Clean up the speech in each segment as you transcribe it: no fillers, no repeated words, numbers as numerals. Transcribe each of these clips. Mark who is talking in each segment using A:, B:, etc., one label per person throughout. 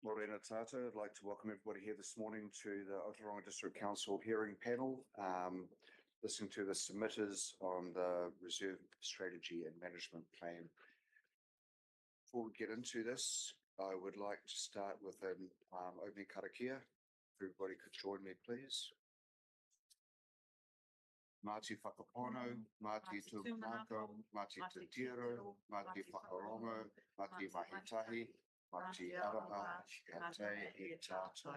A: Morena Tata. I'd like to welcome everybody here this morning to the Ōtorohanga District Council hearing panel, listening to the submitters on the Reserve Strategy and Management Plan. Before we get into this, I would like to start with an opening karakia. If everybody could join me, please. Māti whakapono, māti tūmanako, māti tūtiro, māti whakarongo, māti mahitahi, māti aroha, ka te i tātou.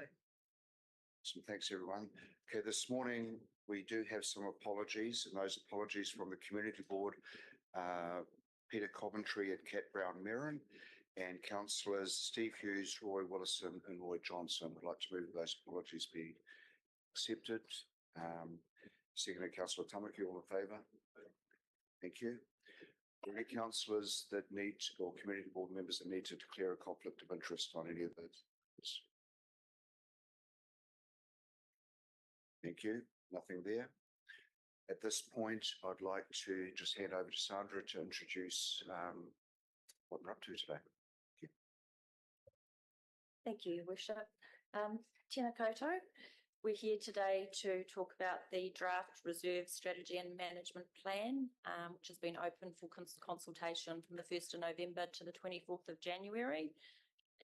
A: So thanks everyone. Okay, this morning we do have some apologies, and those apologies from the Community Board, Peter Coventry and Kat Brown-Merrin, and Councillors Steve Hughes, Roy Willison and Roy Johnson. I'd like to move those apologies be accepted. Secondly, Councillor Tamaki, all in favour? Thank you. Are there any councillors that need, or community board members that need to declare a conflict of interest on any of those? Thank you. Nothing there. At this point, I'd like to just hand over to Sandra to introduce what we're up to today. Thank you.
B: Thank you, Your Worship. Tēnā koutou. We're here today to talk about the draft Reserve Strategy and Management Plan, which has been open for consultation from the 1st of November to the 24th of January.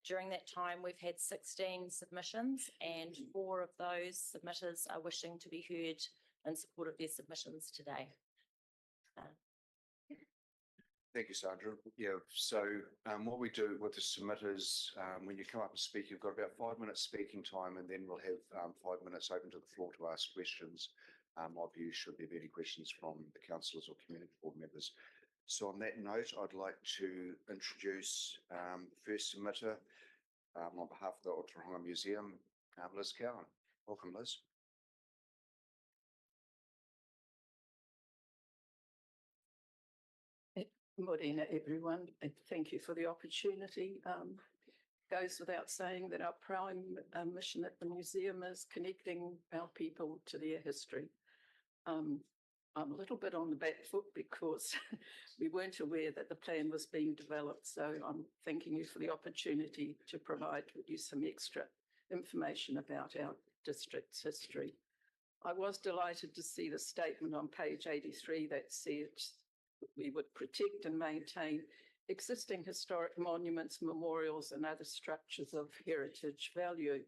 B: During that time, we've had 16 submissions, and 4 of those submitters are wishing to be heard in support of their submissions today.
A: Thank you, Sandra. Yeah, so what we do with the submitters, when you come up and speak, you've got about 5 minutes speaking time, and then we'll have 5 minutes open to the floor to ask questions of you, should there be any questions from the councillors or community board members. So on that note, I'd like to introduce the first submitter on behalf of the Ōtorohanga Museum, Liz Cowan. Welcome, Liz.
C: Morena, everyone, and thank you for the opportunity. Goes without saying that our prime mission at the museum is connecting our people to their history. I'm a little bit on the back foot because we weren't aware that the plan was being developed, so I'm thanking you for the opportunity to provide you some extra information about our district's history. I was delighted to see the statement on page 83 that said we would protect and maintain existing historic monuments, memorials and other structures of heritage value.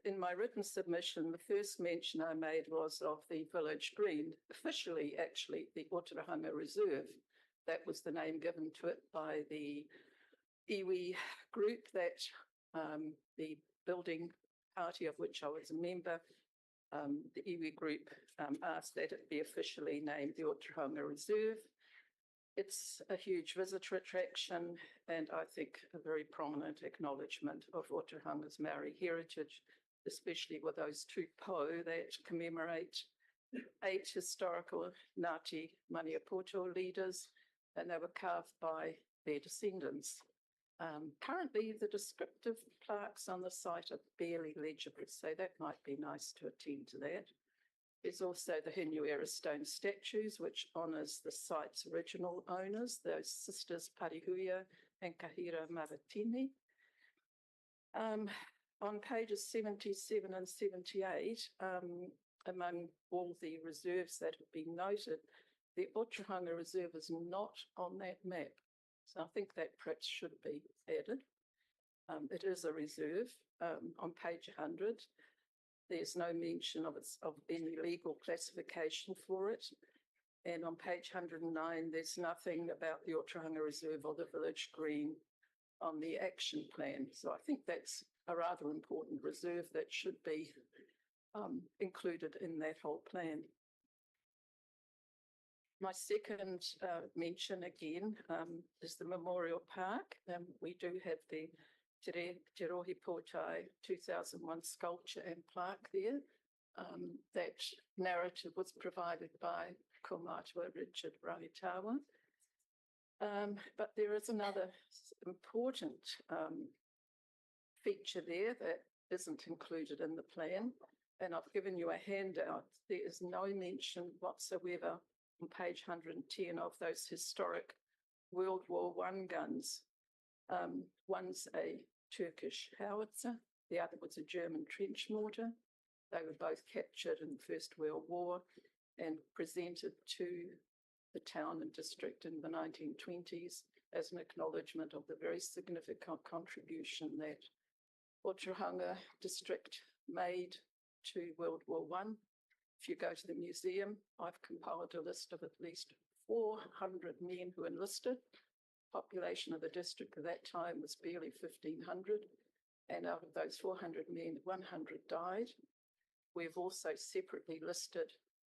C: In my written submission, the first mention I made was of the village green, officially actually the Ōtorohanga Reserve. That was the name given to it by the iwi group that the building party of which I was a member. The iwi group asked that it be officially named the Ōtorohanga Reserve. It's a huge visitor attraction and I think a very prominent acknowledgement of Ōtorohanga's Maori heritage, especially with those 2 po that commemorate 8 historical Ngāti Maniapoto leaders, and they were carved by their descendants. Currently, the descriptive plaques on the site are barely legible, so that might be nice to attend to that. There's also the Henuera stone statues, which honours the site's original owners, those sisters Parihuia and Kahira Maratini. On pages 77 and 78, among all the reserves that have been noted, the Ōtorohanga Reserve is not on that map. So I think that perhaps should be added. It is a reserve. On page 100, there's no mention of any legal classification for it. And on page 109, there's nothing about the Ōtorohanga Reserve or the village green on the action plan. So I think that's a rather important reserve that should be included in that whole plan. My second mention again is the Memorial Park. We do have the Te Rohi Pōtai 2001 sculpture and plaque there. That narrative was provided by Ko Mātua Richard Rahitawa. But there is another important feature there that isn't included in the plan, and I've given you a handout. There is no mention whatsoever on page 110 of those historic World War I guns. One's a Turkish howitzer. The other was a German trench mortar. They were both captured in the First World War and presented to the town and district in the 1920s as an acknowledgement of the very significant contribution that Ōtorohanga district made to World War I. If you go to the museum, I've compiled a list of at least 400 men who enlisted. Population of the district at that time was barely 1,500. And out of those 400 men, 100 died. We've also separately listed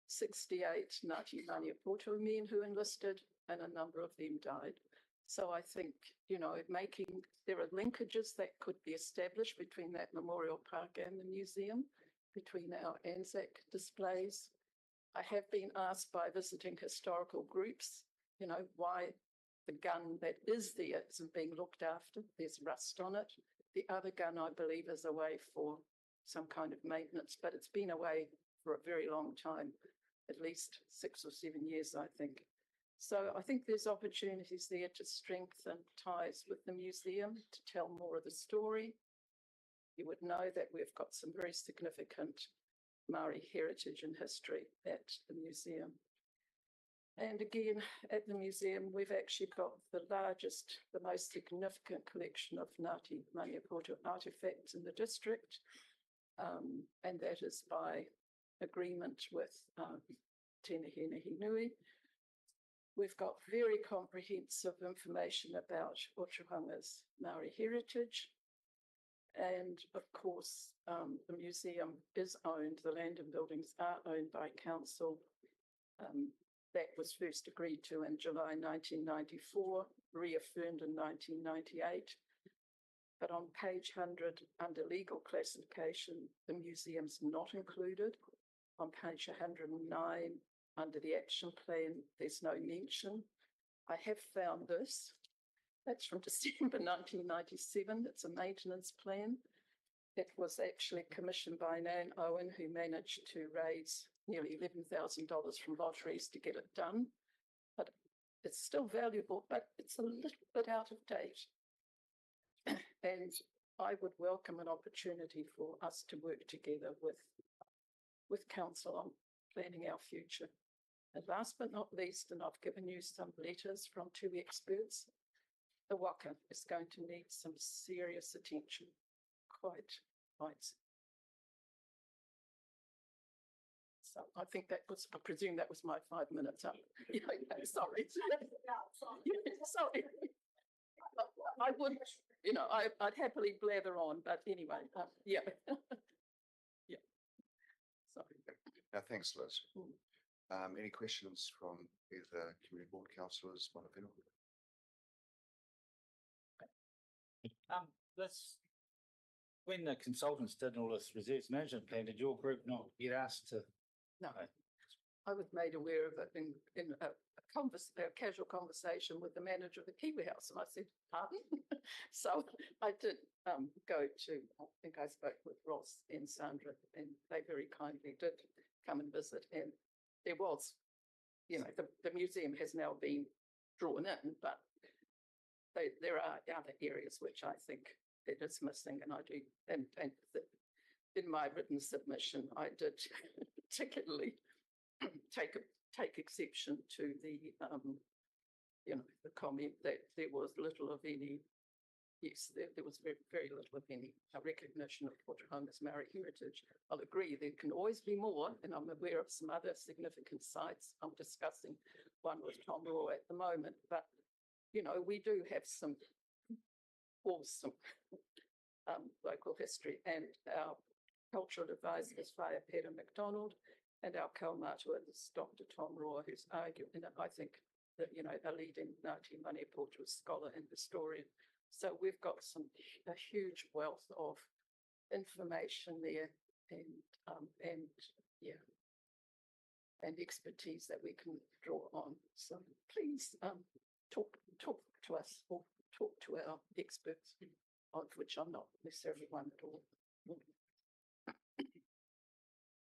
C: 68 Ngāti Maniapoto men who enlisted, and a number of them died. So I think, you know, there are linkages that could be established between that memorial park and the museum, between our Anzac displays. I have been asked by visiting historical groups, you know, why the gun that is there isn't being looked after. There's rust on it. The other gun, I believe, is away for some kind of maintenance, but it's been away for a very long time, at least 6 or 7 years, I think. So I think there's opportunities there to strengthen ties with the museum, to tell more of the story. You would know that we've got some very significant Māori heritage and history at the museum. And again, at the museum, we've actually got the largest, the most significant collection of Ngāti Maniapoto artefacts in the district. And that is by agreement with Tēnā Henui. We've got very comprehensive information about Ōtorohanga's Māori heritage. And of course, the museum is owned, the land and buildings are owned by council. That was first agreed to in July 1994, reaffirmed in 1998. But on page 100, under legal classification, the museum's not included. On page 109, under the action plan, there's no mention. I have found this. That's from December 1997. It's a maintenance plan. It was actually commissioned by Nan Owen, who managed to raise nearly $11,000 from lotteries to get it done. But it's still valuable, but it's a little bit out of date. And I would welcome an opportunity for us to work together with council on planning our future. And last but not least, and I've given you some letters from 2 experts, the waka is going to need some serious attention. Quite. So I think that was, I presume that was my 5 minutes up. Yeah, sorry. Sorry. I would, you know, I'd happily blather on, but anyway, yeah. Yeah. Sorry.
A: Now, thanks, Liz. Any questions from either community board councillors, Montevideo?
D: When the consultants did all this reserves management plan, did your group not get asked to?
C: No, I was made aware of it in a casual conversation with the manager of the Kiwi House, and I said, pardon? So I did go to, I think I spoke with Ross and Sandra, and they very kindly did come and visit, and there was, you know, the museum has now been drawn in, but there are other areas which I think it is missing, and I do, and in my written submission, I did particularly take exception to the, you know, the comment that there was little of any, yes, there was very, very little of any recognition of Ōtorohanga's Māori heritage. I'll agree, there can always be more, and I'm aware of some other significant sites. I'm discussing one with Tongaroa at the moment, but, you know, we do have some awesome local history, and our cultural advisor is Whaia Peter MacDonald, and our kaumātua is Dr. Tom Roa, who's arguing, and I think that, you know, a leading Ngāti Maniapoto scholar and historian. So we've got a huge wealth of information there, and yeah, and expertise that we can draw on. So please talk to us, or talk to our experts, of which I'm not necessarily one at all.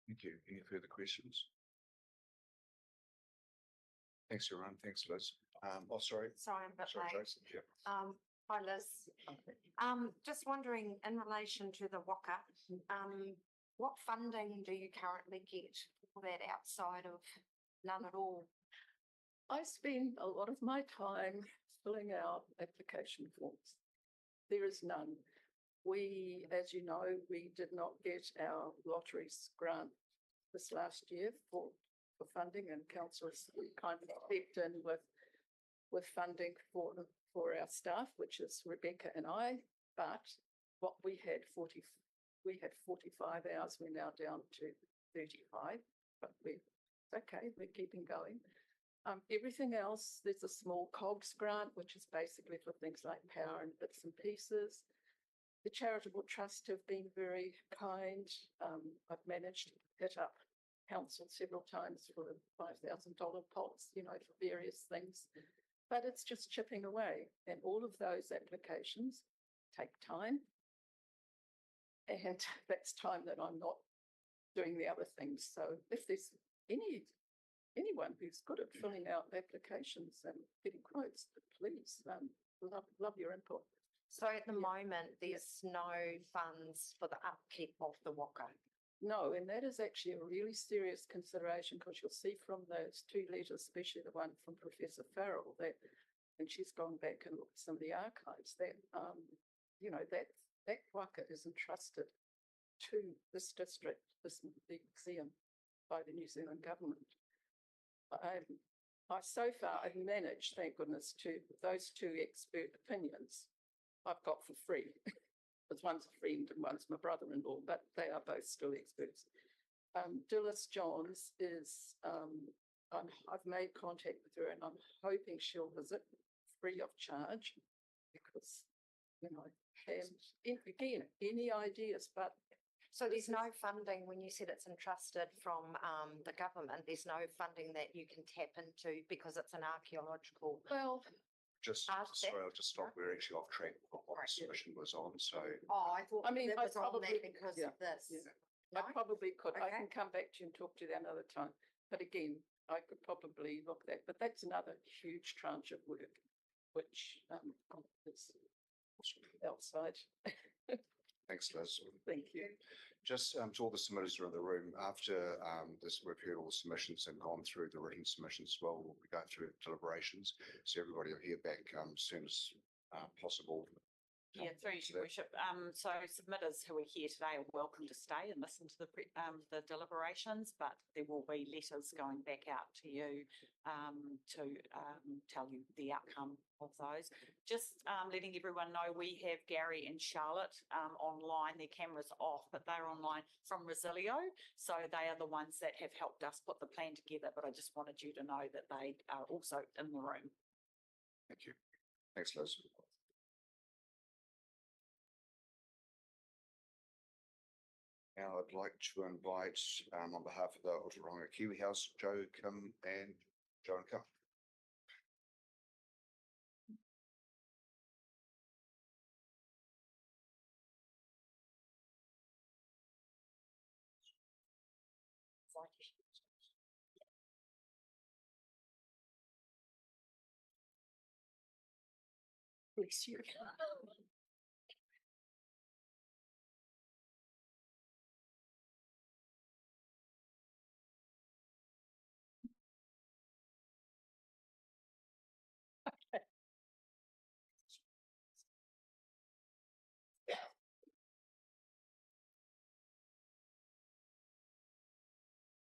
A: Thank you. Any further questions? Thanks, everyone. Thanks, Liz. Oh, sorry.
E: Sorry, I'm a bit
A: Sorry,
E: late.
A: Jason. Yeah.
E: Hi Liz. Just wondering in relation to the waka, what funding do you currently get for that outside of none at all?
C: I spend a lot of my time filling out application forms. There is none. We, as you know, we did not get our lotteries grant this last year for funding, and councillors kindly stepped in with funding for our staff, which is Rebecca and I. But what we had 45 hours, we're now down to 35, but it's okay, we're keeping going. Everything else, there's a small COGS grant, which is basically for things like power and bits and pieces. The charitable trust have been very kind. I've managed to hit up council several times for a $5,000 pots, you know, for various things. But it's just chipping away. And all of those applications take time. And that's time that I'm not doing the other things. So if there's anyone who's good at filling out applications and getting quotes, please, love your input.
E: So at the moment, there's no funds for the upkeep of the waka.
C: No, and that is actually a really serious consideration, because you'll see from those two letters, especially the one from Professor Farrell, that, and she's gone back and looked at some of the archives, that, you know, that waka is entrusted to this district, the museum, by the New Zealand government. So far, I've managed, thank goodness, to those two expert opinions I've got for free. Because one's a friend and one's my brother-in-law, but they are both still experts. Dilys Johns is, I've made contact with her, and I'm hoping she'll visit free of charge, because, you know, and again, any ideas, but
E: So there's no funding when you said it's entrusted from the government. There's no funding that you can tap into because it's an archaeological.
C: well,
A: Sorry, I'll just stop. We're actually off track of what the submission was on, so.
E: Oh, I thought
C: I mean,
E: it
C: I
E: was on
C: probably-
E: that because
C: yeah,
E: of this.
C: yeah.
E: No?
C: I probably could. I
E: Okay.
C: can come back to you and talk to you another time. But again, I could probably look at that. But that's another huge tranche of work, which is outside.
A: Thanks, Liz.
C: Thank you.
A: Just to all the submitters who are in the room, after this, we've heard all the submissions and gone through the written submissions as well. We'll be going through deliberations. So everybody will hear back as soon as possible.
F: Yeah, through you, Your Worship. So submitters who are here today are welcome to stay and listen to the deliberations, but there will be letters going back out to you to tell you the outcome of those. Just letting everyone know, we have Gary and Charlotte online. Their cameras off, but they're online from Resilio. So they are the ones that have helped us put the plan together, but I just wanted you to know that they are also in the room.
A: Thank you. Thanks, Liz. Now I'd like to invite, on behalf of the Ōtorohanga Kiwi House, Joe, Kim and Joe and Kim.
C: Bless you.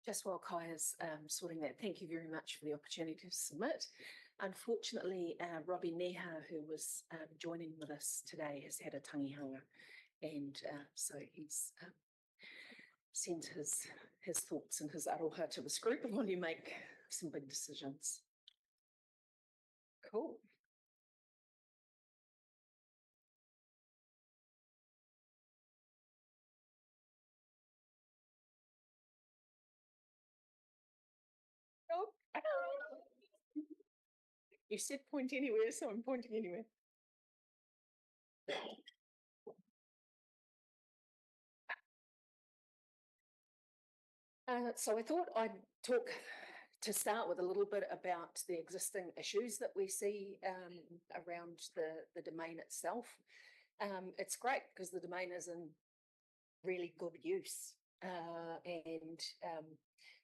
G: Just while Kaya's sorting that, thank you very much for the opportunity to submit. Unfortunately, Robbie Neha, who was joining with us today, has had a tangihanga, and so he's sent his thoughts and his aroha to this group while you make some big decisions. Cool. Oh. You said point anywhere, so I'm pointing anywhere. So I thought I'd talk to start with a little bit about the existing issues that we see around the domain itself. It's great because the domain is in really good use, and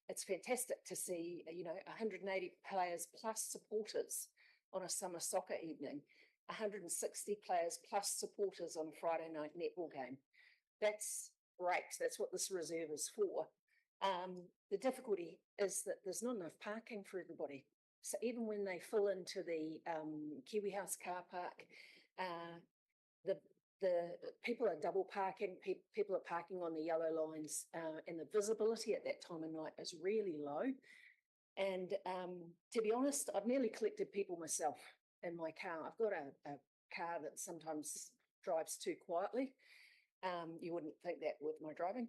G: it's fantastic to see 180 players plus supporters on a summer soccer evening, 160 players plus supporters on a Friday night netball game. That's great. That's what this reserve is for. The difficulty is that there's not enough parking for everybody. So even when they fill into the Kiwi House car park, the people are double parking, people are parking on the yellow lines, and the visibility at that time of night is really low. And to be honest, I've nearly collected people myself in my car. I've got a car that sometimes drives too quietly. You wouldn't think that with my driving.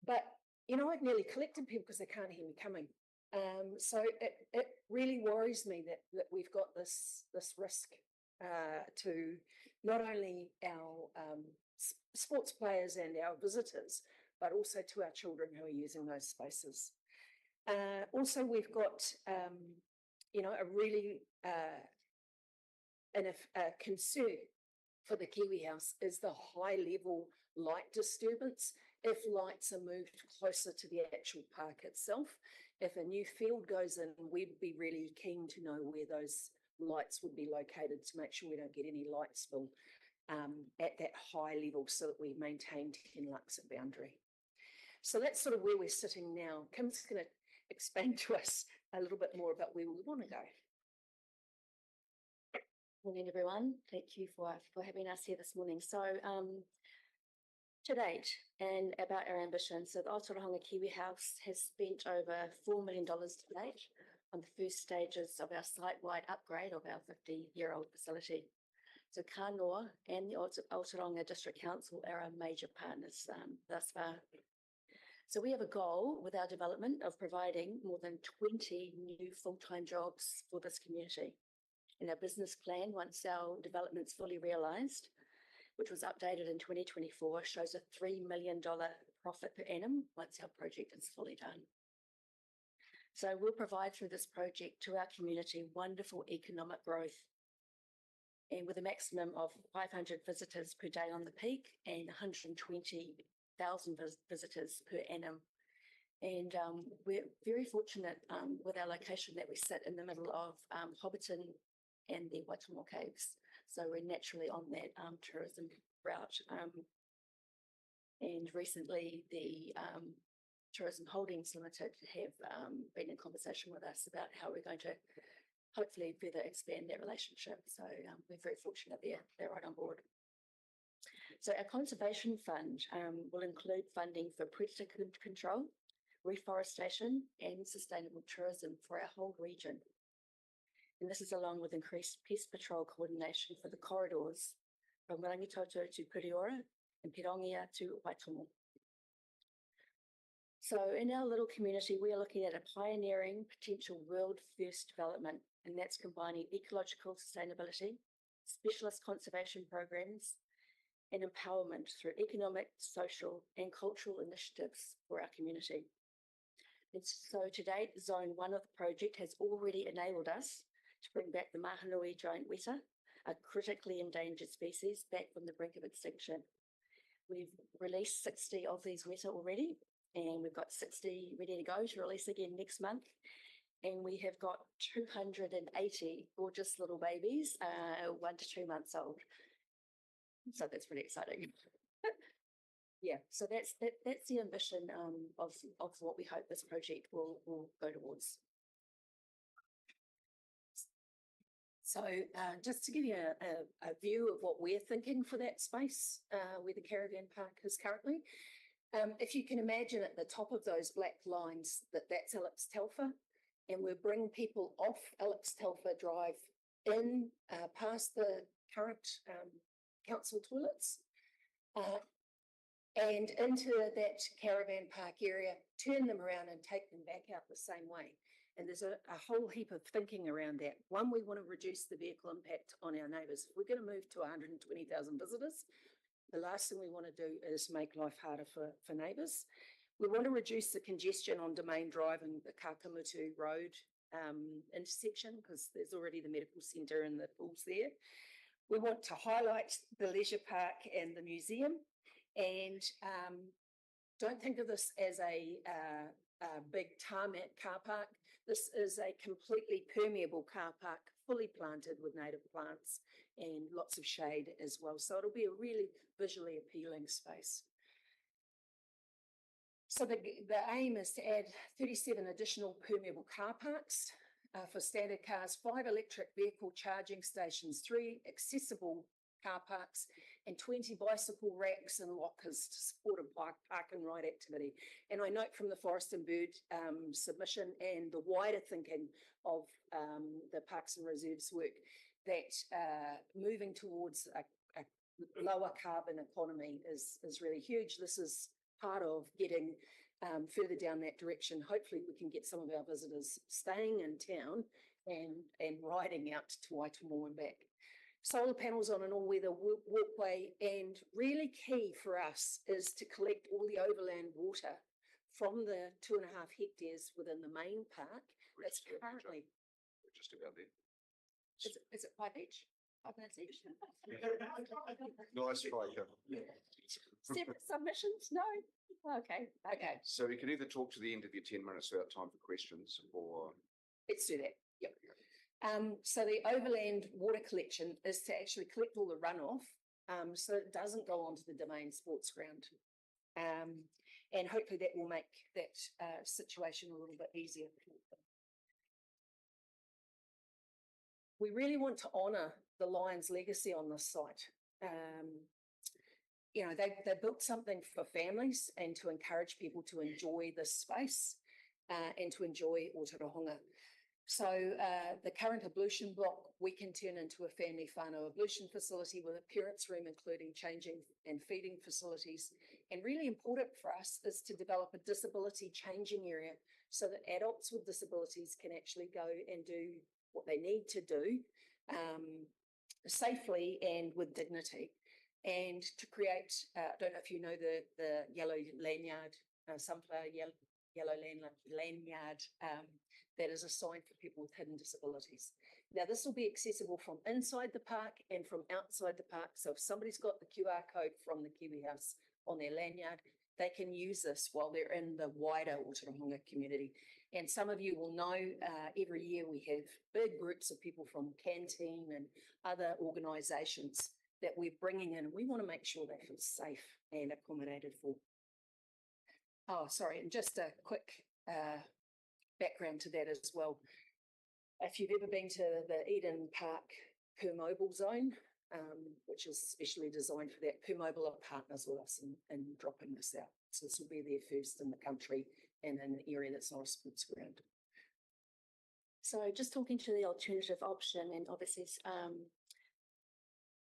G: But, I've nearly collected people because they can't hear me coming. So it really worries me that we've got this risk to not only our sports players and our visitors, but also to our children who are using those spaces. Also, we've got, a really concern for the Kiwi House is the high level light disturbance. If lights are moved closer to the actual park itself, if a new field goes in, we'd be really keen to know where those lights would be located to make sure we don't get any light spill at that high level so that we maintain 10 lux at boundary. So that's sort of where we're sitting now. Kim's going to explain to us a little bit more about where we want to go.
B: Morning, everyone. Thank you for having us here this morning. So to date, and about our ambition, so the Ōtorohanga Kiwi House has spent over $4 million to date on the first stages of our site-wide upgrade of our 50-year-old facility. So Kānoa and the Ōtorohanga District Council are our major partners thus far. So we have a goal with our development of providing more than 20 new full-time jobs for this community. In our business plan, once our development's fully realised, which was updated in 2024, shows a $3 million profit per annum once our project is fully done. So we'll provide through this project to our community wonderful economic growth, and with a maximum of 500 visitors per day on the peak and 120,000 visitors per annum. And we're very fortunate with our location that we sit in the middle of Hobbiton and the Waitomo Caves. So we're naturally on that tourism route. And recently the Tourism Holdings Limited have been in conversation with us about how we're going to hopefully further expand that relationship. So we're very fortunate they're right on board. So our conservation fund will include funding for predator control, reforestation and sustainable tourism for our whole region. And this is along with increased pest patrol coordination for the corridors from Rangitoto to Puriora and Pirongia to Waitomo. So in our little community, we are looking at a pioneering potential world first development, and that's combining ecological sustainability, specialist conservation programs, and empowerment through economic, social, and cultural initiatives for our community. And so to date, Zone 1 of the project has already enabled us to bring back the Mahanui giant weta, a critically endangered species, back from the brink of extinction. We've released 60 of these weta already, and we've got 60 ready to go to release again next month. And we have got 280 gorgeous little babies, 1 to 2 months old. So that's pretty exciting. Yeah, so that's the ambition of what we hope this project will go towards. So just to give you a view of what we're thinking for that space, where the caravan park is currently, if you can imagine at the top of those black lines, that's Alex Telfer, and we'll bring people off Alex Telfer Drive in past the current council toilets and into that caravan park area, turn them around and take them back out the same way. And there's a whole heap of thinking around that. One, we want to reduce the vehicle impact on our neighbours. If we're going to move to 120,000 visitors, the last thing we want to do is make life harder for neighbours.
G: We want to reduce the congestion on Domain Drive and the Kakamutu Road intersection because there's already the medical centre and the pools there. We want to highlight the leisure park and the museum, and don't think of this as a big tarmac car park. This is a completely permeable car park, fully planted with native plants and lots of shade as well. So it'll be a really visually appealing space. So the aim is to add 37 additional permeable car parks for standard cars, 5 electric vehicle charging stations, 3 accessible car parks, and 20 bicycle racks and lockers to support a park and ride activity. And I note from the Forest and Bird submission and the wider thinking of the Parks and Reserves work that moving towards a lower carbon economy is really huge. This is part of getting further down that direction. Hopefully we can get some of our visitors staying in town and riding out to Waitomo and back. Solar panels on an all-weather walkway, and really key for us is to collect all the overland water from the 2.5 hectares within the main park. That's currently.
A: We're just about there.
G: Is it 5 each? 5 minutes each?
A: Nice try, Kim.
G: Separate submissions? No? Okay.
A: So we can either talk to the end of your 10 minutes without time for questions, or
G: Let's do that. Yep. So the overland water collection is to actually collect all the runoff, so it doesn't go onto the Domain Sports Ground. And hopefully that will make that situation a little bit easier for them. We really want to honour the Lions' legacy on this site. You know, they built something for families and to encourage people to enjoy this space and to enjoy Ōtorohanga. So the current ablution block we can turn into a family whānau ablution facility with a parents' room, including changing and feeding facilities. And really important for us is to develop a disability changing area so that adults with disabilities can actually go and do what they need to do safely and with dignity. And to create, I don't know if you know the yellow lanyard, sunflower yellow lanyard, that is a sign for people with hidden disabilities. Now, this will be accessible from inside the park and from outside the park. So if somebody's got the QR code from the Kiwi House on their lanyard, they can use this while they're in the wider Ōtorohanga community. And some of you will know every year we have big groups of people from Canteen and other organisations that we're bringing in. We want to make sure they feel safe and accommodated for. Oh, sorry, and just a quick background to that as well. If you've ever been to the Eden Park Permobile Zone, which is specially designed for that, Permobile are partners with us in dropping this out. So this will be their first in the country and in an area that's not a sports ground.
B: So just talking to the alternative option, and obviously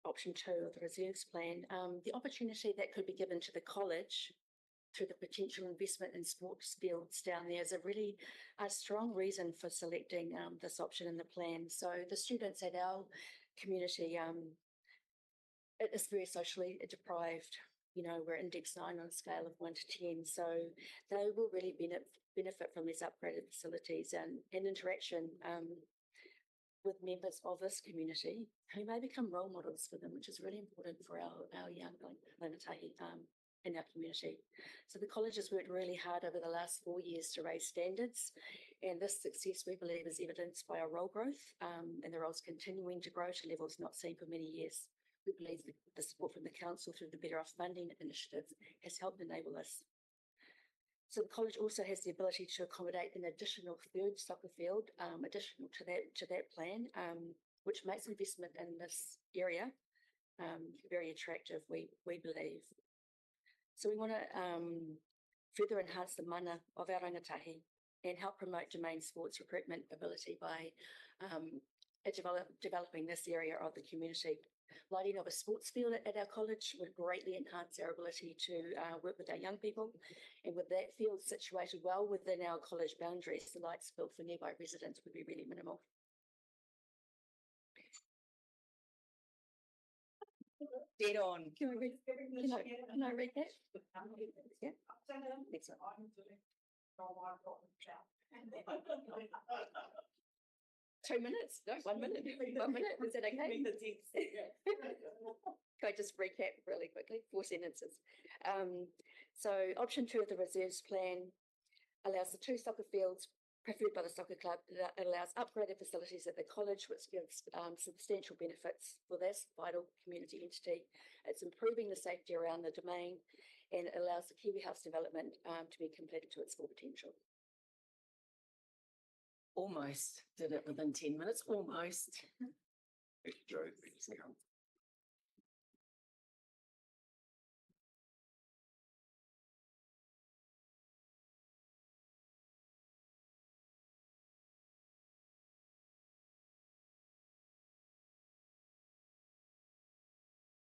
B: option 2 of the reserves plan, the opportunity that could be given to the college through the potential investment in sports fields down there is a really strong reason for selecting this option in the plan. So the students at our community, it is very socially deprived. You know, we're index 9 on a scale of 1 to 10. So they will really benefit from these upgraded facilities and interaction with members of this community who may become role models for them, which is really important for our young Lanatahi in our community. So the college has worked really hard over the last 4 years to raise standards, and this success we believe is evidenced by our role growth and the roles continuing to grow to levels not seen for many years. We believe the support from the council through the Better Off Funding initiative has helped enable this. So the college also has the ability to accommodate an additional 3rd soccer field, additional to that plan, which makes investment in this area very attractive, we believe. So we want to further enhance the mana of our rangatahi and help promote Domain sports recruitment ability by developing this area of the community. Lighting of a sports field at our college would greatly enhance our ability to work with our young people. And with that field situated well within our college boundaries, the lights bill for nearby residents would be really minimal.
G: Dead on. Can I read that? Yeah. Excellent. 2 minutes? No, 1 minute. 1 minute. Is that okay? Can I just recap really quickly? 4 sentences. So option 2 of the reserves plan allows the 2 soccer fields preferred by the soccer club. It allows upgraded facilities at the college, which gives substantial benefits for this vital community entity. It's improving the safety around the domain, and it allows the Kiwi House development to be completed to its full potential. Almost did it within 10 minutes, almost.
A: Thank you, Joe. Thank you.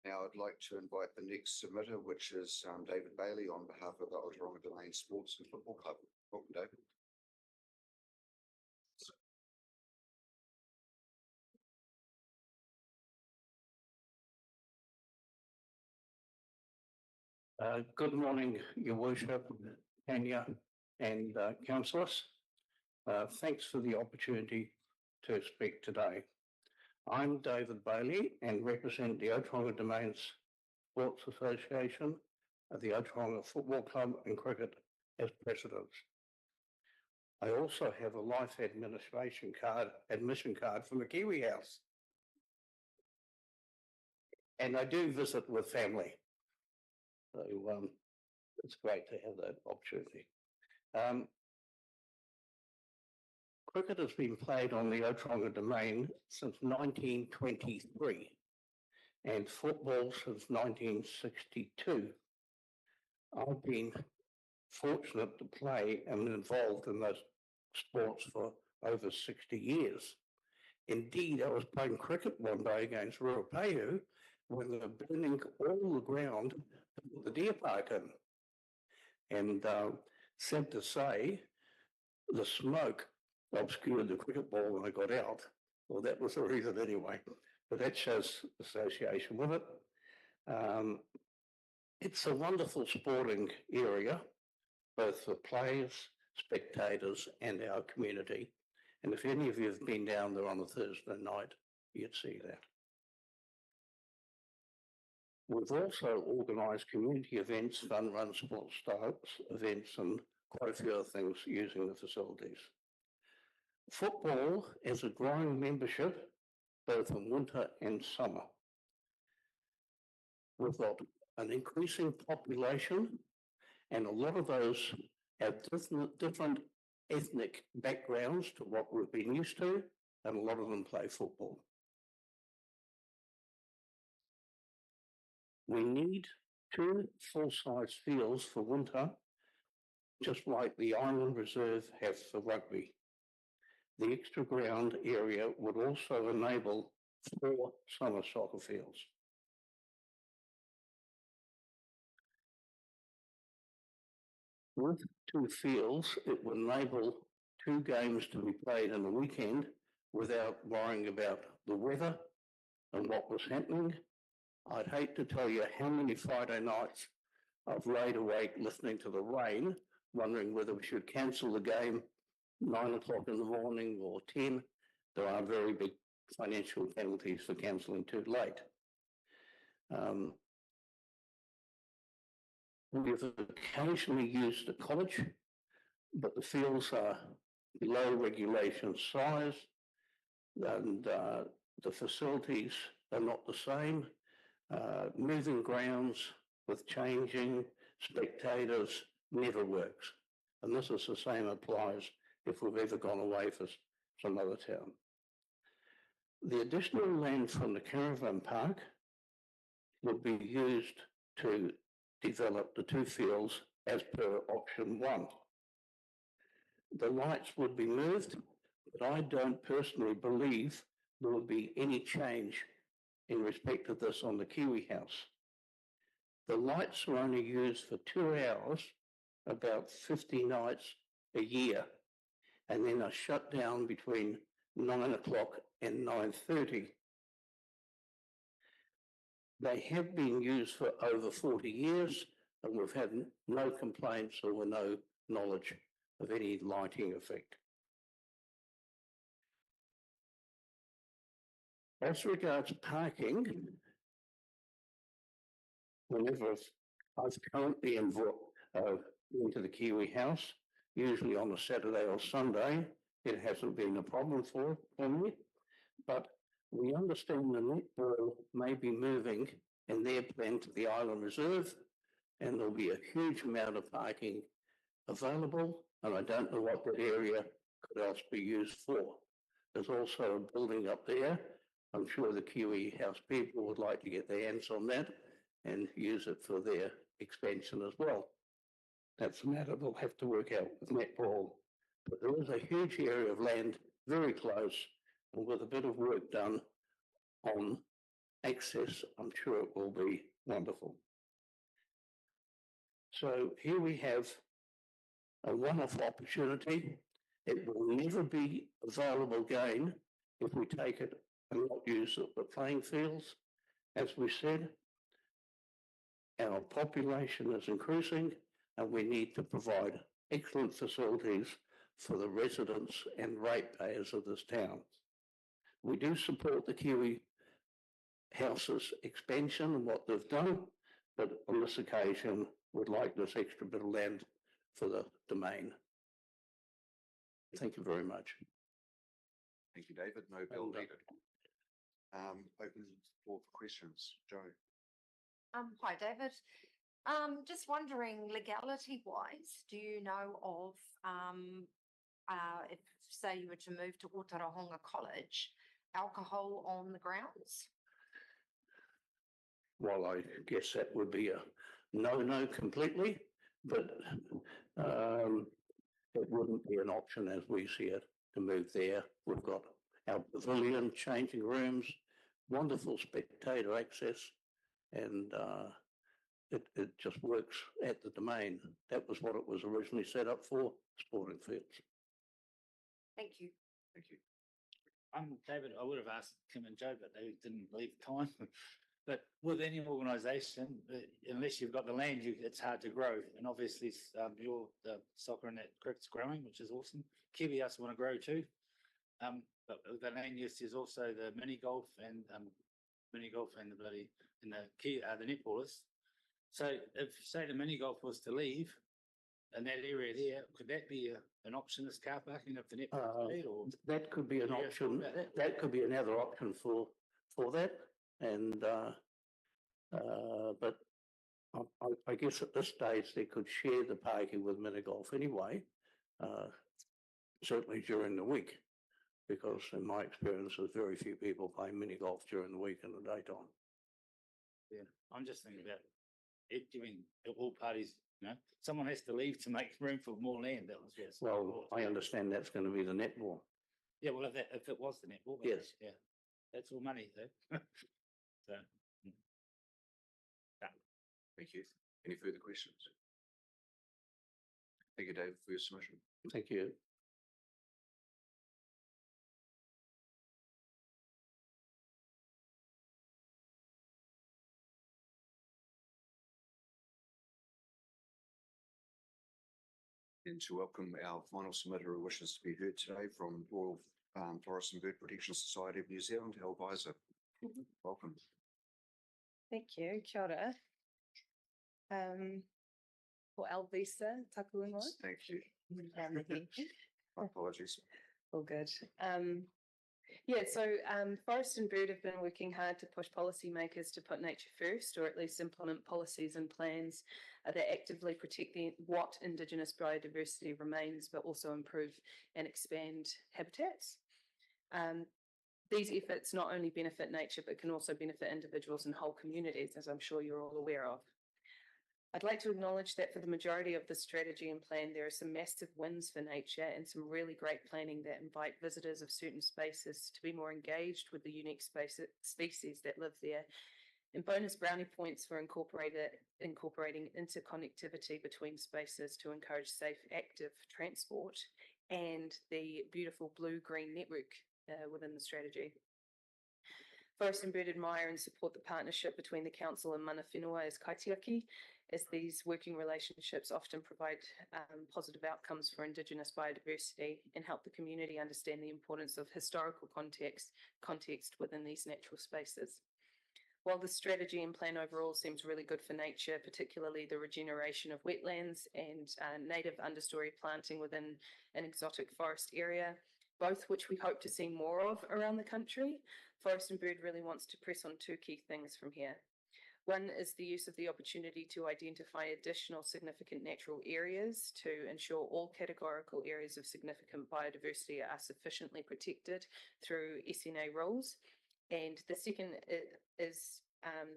A: Now I'd like to invite the next submitter, which is David Bailey on behalf of the Ōtorohanga Domain Sports and Football Club. Welcome, David.
H: Good morning, Your Worship, Tanya and councillors. Thanks for the opportunity to speak today. I'm David Bailey and represent the Ōtorohanga Domains Sports Association, the Ōtorohanga Football Club and Cricket as president. I also have a life admission card from the Kiwi House. And I do visit with family. So it's great to have that opportunity. Cricket has been played on the Ōtorohanga Domain since 1923 and football since 1962. I've been fortunate to play and involved in those sports for over 60 years. Indeed, I was playing cricket one day against Ruapehu when they were burning all the ground to put the deer park in. And sad to say, the smoke obscured the cricket ball when I got out. Well, that was the reason anyway, but that shows association with it. It's a wonderful sporting area, both for players, spectators, and our community. And if any of you have been down there on a Thursday night, you'd see that. We've also organised community events, fun run sports events, and quite a few other things using the facilities. Football is a growing membership, both in winter and summer. We've got an increasing population, and a lot of those have different ethnic backgrounds to what we've been used to, and a lot of them play football. We need 2 full-size fields for winter, just like the Island Reserve have for rugby. The extra ground area would also enable 4 summer soccer fields. With 2 fields, it would enable 2 games to be played in the weekend without worrying about the weather and what was happening. I'd hate to tell you how many Friday nights I've laid awake listening to the rain, wondering whether we should cancel the game 9 o'clock in the morning or 10. There are very big financial penalties for cancelling too late. We've occasionally used the college, but the fields are below regulation size, and the facilities are not the same. Moving grounds with changing spectators never works. And this is the same applies if we've ever gone away for some other town. The additional land from the caravan park would be used to develop the 2 fields as per option 1. The lights would be moved, but I don't personally believe there would be any change in respect of this on the Kiwi House. The lights are only used for 2 hours, about 50 nights a year, and then are shut down between 9 o'clock and 9:30. They have been used for over 40 years and we've had no complaints or no knowledge of any lighting effect. As regards parking, whenever I've currently into the Kiwi House, usually on a Saturday or Sunday, it hasn't been a problem for me, but we understand the netball may be moving in their plan to the Island Reserve, and there'll be a huge amount of parking available, and I don't know what that area could else be used for. There's also a building up there. I'm sure the Kiwi House people would like to get their hands on that and use it for their expansion as well. That's a matter we'll have to work out with netball. But there is a huge area of land very close, and with a bit of work done on access, I'm sure it will be wonderful. So here we have a one-off opportunity. It will never be available again if we take it and not use the playing fields. As we said, our population is increasing and we need to provide excellent facilities for the residents and ratepayers of this town. We do support the Kiwi House's expansion and what they've done, but on this occasion, we'd like this extra bit of land for the domain. Thank you very much.
A: Thank you, David. No bill needed. Open floor for questions. Jo.
E: Hi, David. Just wondering, legality wise, do you know of, if say you were to move to Ōtorohanga College, alcohol on the grounds?
H: Well, I guess that would be a no completely, but it wouldn't be an option as we see it to move there. We've got our pavilion, changing rooms, wonderful spectator access, and it just works at the domain. That was what it was originally set up for, sporting fields.
E: Thank you.
A: Thank you.
D: David, I would have asked Kim and Joe, but they didn't leave time. But with any organisation, unless you've got the land, it's hard to grow. And obviously, the soccer and that cricket's growing, which is awesome. Kiwi House want to grow too. But with the land use, there's also the mini golf and the bloody and the netballers. So if say the mini golf was to leave in that area there, could that be an option as car parking if the netball stayed, or
H: that could be an option. That could be another option for that. And but I guess at this stage they could share the parking with mini golf anyway, certainly during the week, because in my experience there's very few people playing mini golf during the week in the daytime.
D: Yeah, I'm just thinking about it giving all parties, someone has to leave to make room for more land. That was yes.
H: Well, I understand that's going to be the netball.
D: Yeah, well, if it was the netball,
H: yes,
D: yeah, that's all money though. So, yeah.
A: Thank you. Any further questions? Thank you, David, for your submission.
H: Thank you.
A: And to welcome our final submitter who wishes to be heard today from Royal Forest and Bird Protection Society of New Zealand, Elvisa. Welcome.
I: Thank you. Kia ora. For Elvisa, taku ingoa.
A: Thank you. My apologies.
I: All good. So Forest and Bird have been working hard to push policymakers to put nature first, or at least implement policies and plans that actively protect what Indigenous biodiversity remains, but also improve and expand habitats. These efforts not only benefit nature, but can also benefit individuals and whole communities, as I'm sure you're all aware of. I'd like to acknowledge that for the majority of the strategy and plan, there are some massive wins for nature and some really great planning that invite visitors of certain spaces to be more engaged with the unique species that live there, and bonus brownie points for incorporating interconnectivity between spaces to encourage safe, active transport and the beautiful blue-green network within the strategy. Forest and Bird admire and support the partnership between the council and mana whenua as kaitiaki, as these working relationships often provide positive outcomes for Indigenous biodiversity and help the community understand the importance of historical context within these natural spaces. While the strategy and plan overall seems really good for nature, particularly the regeneration of wetlands and native understory planting within an exotic forest area, both which we hope to see more of around the country, Forest and Bird really wants to press on two key things from here. One is the use of the opportunity to identify additional significant natural areas to ensure all categorical areas of significant biodiversity are sufficiently protected through SNA rules. And the second is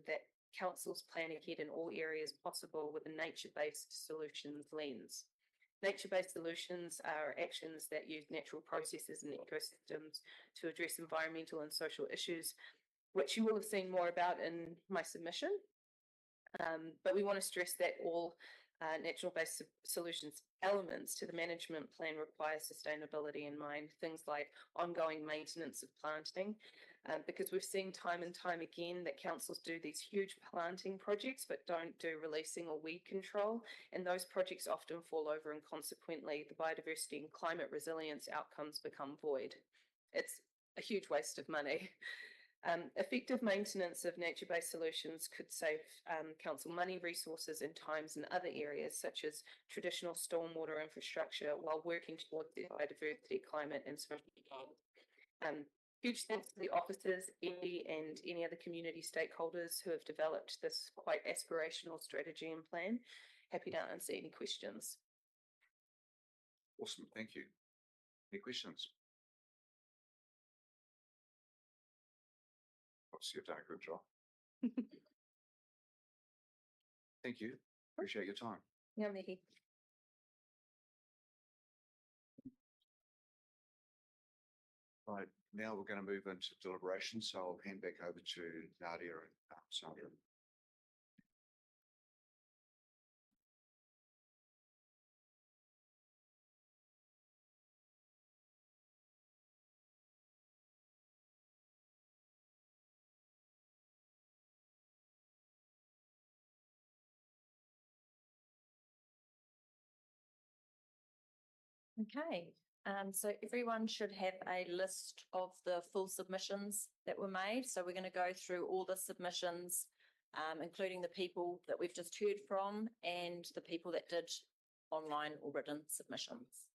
I: that councils plan ahead in all areas possible with a nature-based solutions lens. Nature-based solutions are actions that use natural processes and ecosystems to address environmental and social issues, which you will have seen more about in my submission. But we want to stress that all natural-based solutions elements to the management plan require sustainability in mind, things like ongoing maintenance of planting, because we've seen time and time again that councils do these huge planting projects but don't do releasing or weed control, and those projects often fall over, and consequently the biodiversity and climate resilience outcomes become void. It's a huge waste of money. Effective maintenance of nature-based solutions could save council money, resources and times in other areas such as traditional stormwater infrastructure while working towards the biodiversity, climate and social goals. Huge thanks to the officers, Andy and any other community stakeholders who have developed this quite aspirational strategy and plan. Happy to answer any questions.
A: Awesome, thank you. Any questions? Obviously, you've done a good job. Thank you. Appreciate your time.
B: Ngā mihi.
A: Right, now we're going to move into deliberation, so I'll hand back over to Nadia and Sandra.
B: Okay, so everyone should have a list of the full submissions that were made. So we're going to go through all the submissions, including the people that we've just heard from and the people that did online or written submissions.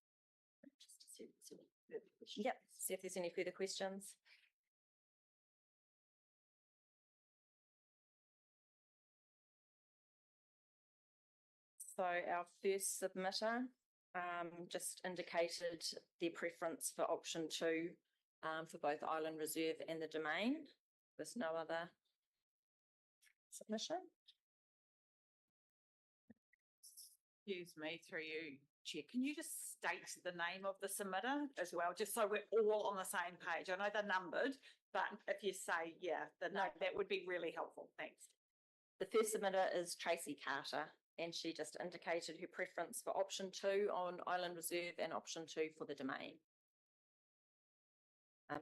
B: Yep, see if there's any further questions. So our first submitter just indicated their preference for option 2 for both Island Reserve and the Domain. There's no other submission.
F: Excuse me, through you, Chair. Can you just state the name of the submitter as well, just so we're all on the same page? I know they're numbered, but if you say, yeah, the name, that would be really helpful. Thanks.
B: The first submitter is Tracy Carter, and she just indicated her preference for option 2 on Island Reserve and option 2 for the Domain.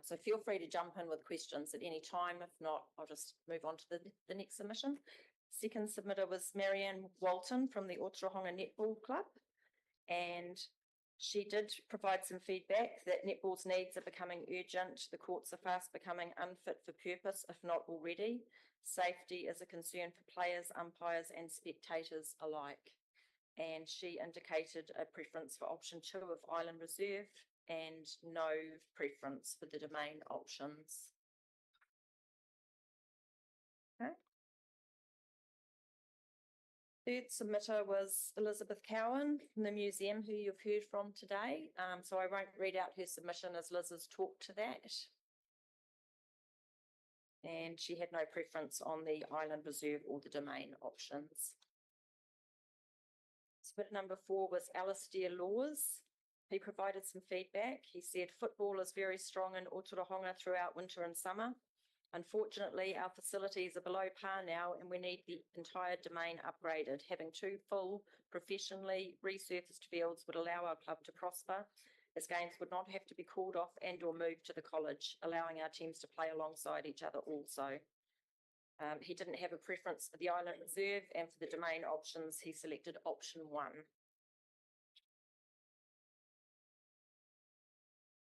B: So feel free to jump in with questions at any time. If not, I'll just move on to the next submission. Second submitter was Marianne Walton from the Ōtorohanga Netball Club, and she did provide some feedback that netball's needs are becoming urgent. The courts are fast becoming unfit for purpose, if not already. Safety is a concern for players, umpires and spectators alike. And she indicated a preference for option 2 of Island Reserve and no preference for the Domain options. Okay. Third submitter was Elizabeth Cowan from the museum, who you've heard from today. So I won't read out her submission as Liz has talked to that. And she had no preference on the Island Reserve or the Domain options. Submitter number 4 was Alistair Laws. He provided some feedback. He said football is very strong in Ōtorohanga throughout winter and summer. Unfortunately, our facilities are below par now and we need the entire Domain upgraded. Having 2 full, professionally resurfaced fields would allow our club to prosper, as games would not have to be called off and or moved to the college, allowing our teams to play alongside each other also. He didn't have a preference for the Island Reserve, and for the domain options, he selected option 1.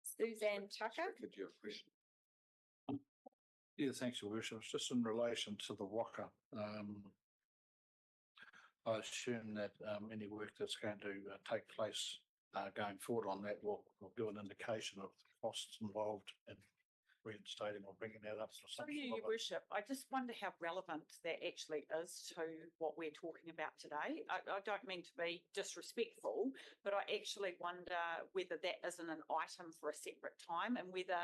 B: Suzanne Tucker.
A: Could you have a question?
J: Yeah, thanks, Your Worship. It's just in relation to the waka. I assume that any work that's going to take place going forward on that will give an indication of the costs involved in reinstating or bringing that up.
F: Through you, Your Worship, I just wonder how relevant that actually is to what we're talking about today. I don't mean to be disrespectful, but I actually wonder whether that isn't an item for a separate time, and whether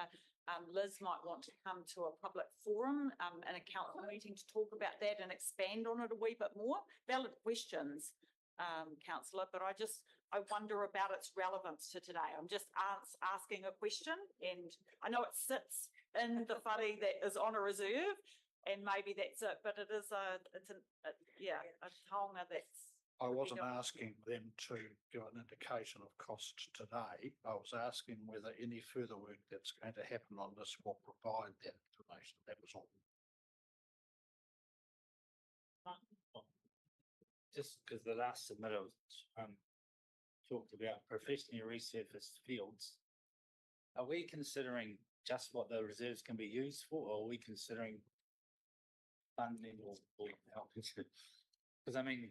F: Liz might want to come to a public forum and a council meeting to talk about that and expand on it a wee bit more. Valid questions, councillor, but I wonder about its relevance to today. I'm just asking a question, and I know it sits in the whare that is on a reserve, and maybe that's it, but it is a taonga that's.
J: I wasn't asking them to give an indication of cost today. I was asking whether any further work that's going to happen on this will provide that information. That was all.
D: Just because the last submitter talked about professionally resurfaced fields, are we considering just what the reserves can be used for, or are we considering funding or help? Because I mean,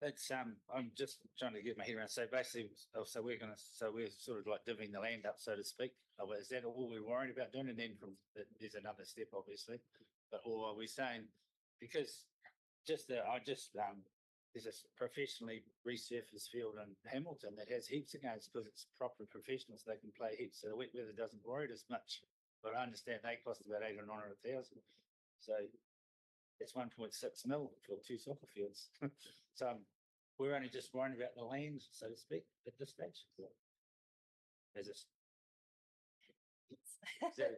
D: it's I'm just trying to get my head around. So basically, so we're sort of like divvying the land up, so to speak. Is that all we're worried about doing? And then there's another step, obviously, but or are we saying because there's a professionally resurfaced field in Hamilton that has heaps of games because it's proper professionals, they can play heaps, so the wet weather doesn't worry it as much. But I understand they cost about 800 or 900,000, so it's 1.6 mil for 2 soccer fields. So we're only just worrying about the land, so to speak, at this stage. Is this? Sorry,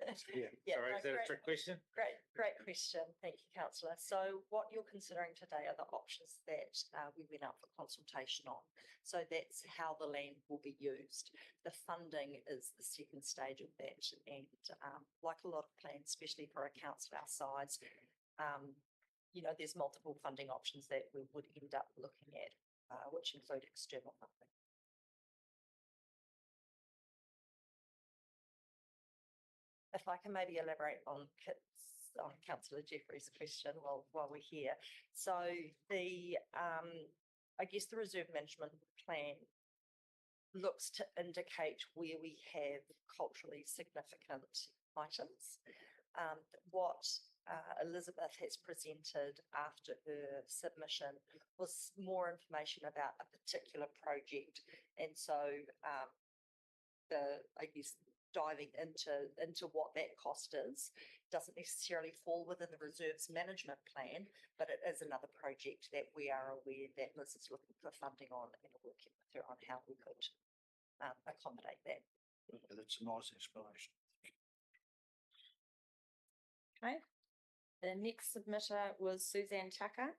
D: is that a trick question?
B: Great question. Thank you, councillor. So what you're considering today are the options that we went up for consultation on. So that's how the land will be used. The funding is the second stage of that. And like a lot of plans, especially for a council our size, there's multiple funding options that we would end up looking at, which include external funding. If I can maybe elaborate on Councillor Jeffrey's question while we're here. So I guess the reserve management plan looks to indicate where we have culturally significant items. What Elizabeth has presented after her submission was more information about a particular project, and so diving into what that cost is doesn't necessarily fall within the reserves management plan, but it is another project that we are aware that Liz is looking for funding on and working with her on how we could accommodate that.
J: That's a nice explanation.
B: Okay. The next submitter was Suzanne Tucker,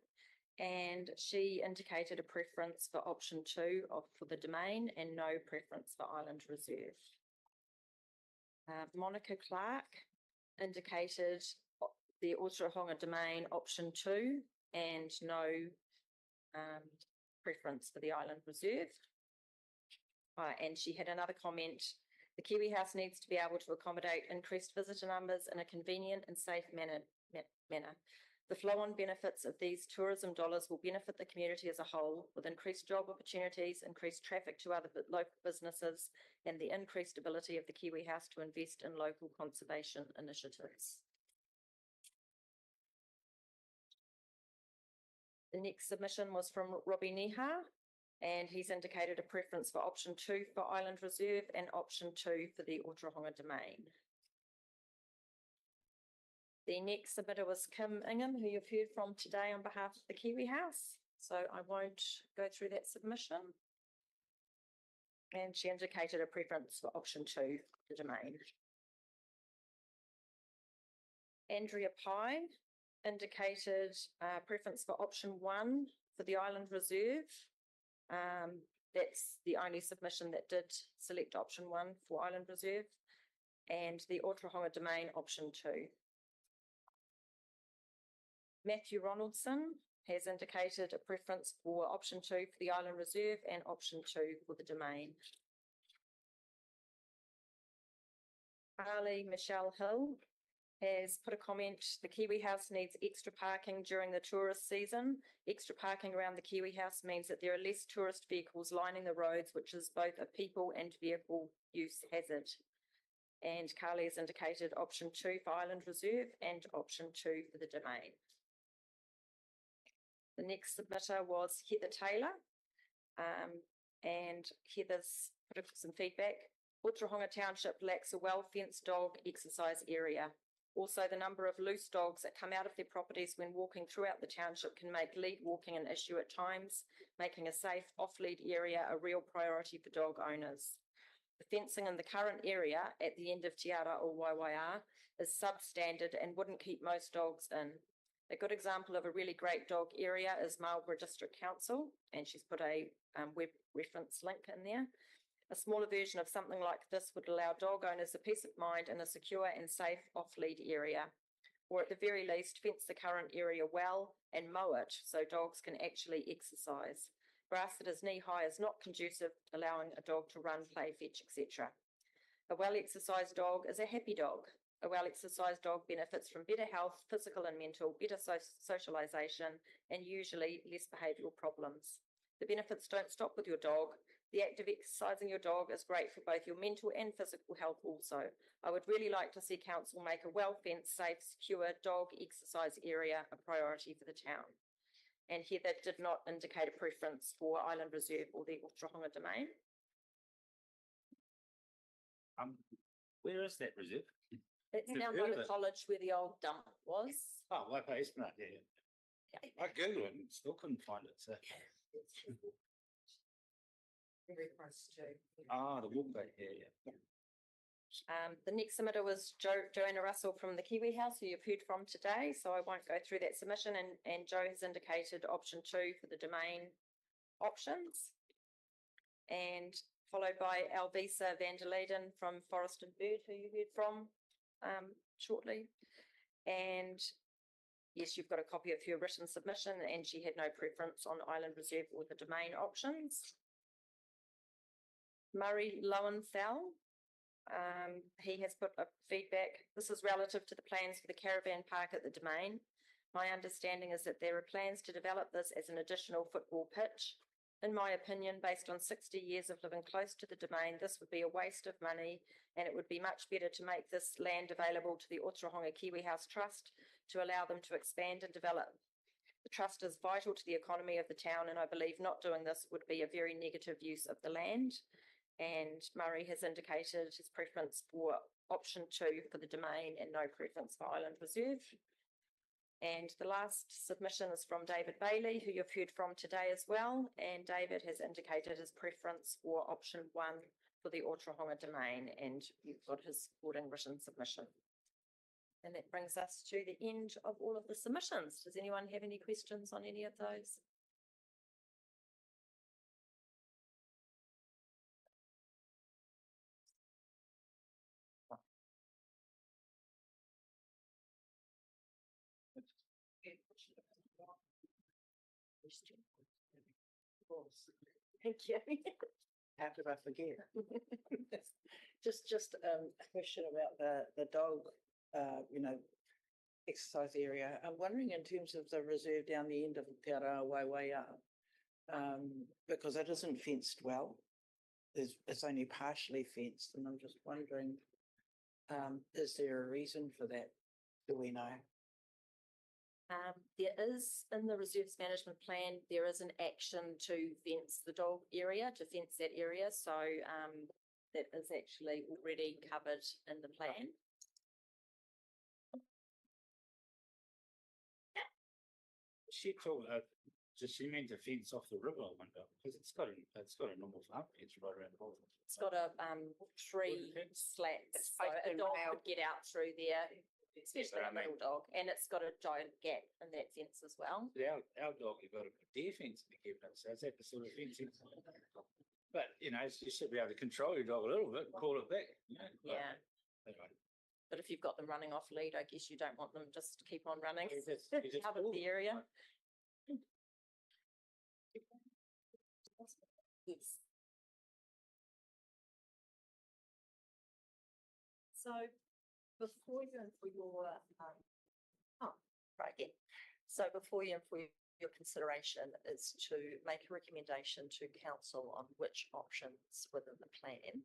B: and she indicated a preference for option 2 for the domain and no preference for Island Reserve. Monica Clark indicated the Ōtorohanga domain option 2 and no preference for the Island Reserve. And she had another comment. The Kiwi House needs to be able to accommodate increased visitor numbers in a convenient and safe manner. The flow-on benefits of these tourism dollars will benefit the community as a whole, with increased job opportunities, increased traffic to other local businesses, and the increased ability of the Kiwi House to invest in local conservation initiatives. The next submission was from Robbie Neha, and he's indicated a preference for option 2 for Island Reserve and option 2 for the Ōtorohanga domain. The next submitter was Kim Ingham, who you've heard from today on behalf of the Kiwi House. So I won't go through that submission. And she indicated a preference for option 2, the domain. Andrea Pye indicated a preference for option 1 for the Island Reserve. That's the only submission that did select option 1 for Island Reserve, and the Ōtorohanga Domain option 2. Matthew Ronaldson has indicated a preference for option 2 for the Island Reserve and option 2 for the domain. Carly Michelle Hill has put a comment, the Kiwi House needs extra parking during the tourist season. Extra parking around the Kiwi House means that there are less tourist vehicles lining the roads, which is both a people and vehicle use hazard. And Carly has indicated option 2 for Island Reserve and option 2 for the domain. The next submitter was Heather Taylor, and Heather's put some feedback. Ōtorohanga Township lacks a well-fenced dog exercise area. Also, the number of loose dogs that come out of their properties when walking throughout the township can make lead walking an issue at times, making a safe off-lead area a real priority for dog owners. The fencing in the current area at the end of Te Ara or Waiwaia is substandard and wouldn't keep most dogs in. A good example of a really great dog area is Marlborough District Council, and she's put a web reference link in there. A smaller version of something like this would allow dog owners a peace of mind in a secure and safe off-lead area, or at the very least fence the current area well and mow it so dogs can actually exercise. Grass that is knee-high is not conducive to allowing a dog to run, play, fetch, etc. A well-exercised dog is a happy dog. A well-exercised dog benefits from better health, physical and mental, better socialisation, and usually less behavioural problems. The benefits don't stop with your dog. The act of exercising your dog is great for both your mental and physical health also. I would really like to see council make a well-fenced, safe, secure dog exercise area a priority for the town. And Heather did not indicate a preference for Island Reserve or the Ōtorohanga Domain.
D: Where is that reserve?
B: It's
D: Never
B: down
D: heard
B: by
D: of
B: the
D: it.
B: college where the old dump was.
D: Oh, Waipa Esplanade, yeah. I googled it and still couldn't find it, so.
E: Very close to.
D: Ah, the walkway, yeah.
B: The next submitter was Joanna Russell from the Kiwi House, who you've heard from today, so I won't go through that submission, and Jo has indicated option 2 for the domain options. And followed by Alvisa van der Leyden from Forest and Bird, who you heard from shortly. And yes, you've got a copy of her written submission, and she had no preference on Island Reserve or the domain options. Murray Lowenthal, he has put a feedback. This is relative to the plans for the caravan park at the domain. My understanding is that there are plans to develop this as an additional football pitch. In my opinion, based on 60 years of living close to the domain, this would be a waste of money, and it would be much better to make this land available to the Ōtorohanga Kiwi House Trust to allow them to expand and develop. The trust is vital to the economy of the town, and I believe not doing this would be a very negative use of the land. And Murray has indicated his preference for option 2 for the domain and no preference for Island Reserve. And the last submission is from David Bailey, who you've heard from today as well. And David has indicated his preference for option 1 for the Ōtorohanga Domain, and you've got his supporting written submission. And that brings us to the end of all of the submissions. Does anyone have any questions on any of those? Thank you.
K: How could I forget? Just a question about the dog, exercise area. I'm wondering in terms of the reserve down the end of Te Ara Waiwaia, because it isn't fenced well. It's only partially fenced, and I'm just wondering, is there a reason for that? Do we know?
B: There is, in the reserves management plan, there is an action to fence the dog area, to fence that area. So that is actually already covered in the plan.
D: She told, does she mean to fence off the river, I wonder? Because it's got a normal farm fence right around the bottom.
B: It's got a tree slats, so a dog could get out through there. especially a little dog, and it's got a giant gap in that sense as well.
D: Our dog, you've got a deer fence to keep it, so is that the sort of fencing? But, you know, you should be able to control your dog a little bit, call it back, you know.
B: Yeah.
D: Anyway.
B: But if you've got them running off lead, I guess you don't want them just to keep on running
D: You just
B: out of
D: pull
B: the
D: them.
B: area. Yes. So before you and for your, right, yeah. So before you and for your consideration is to make a recommendation to council on which options within the plan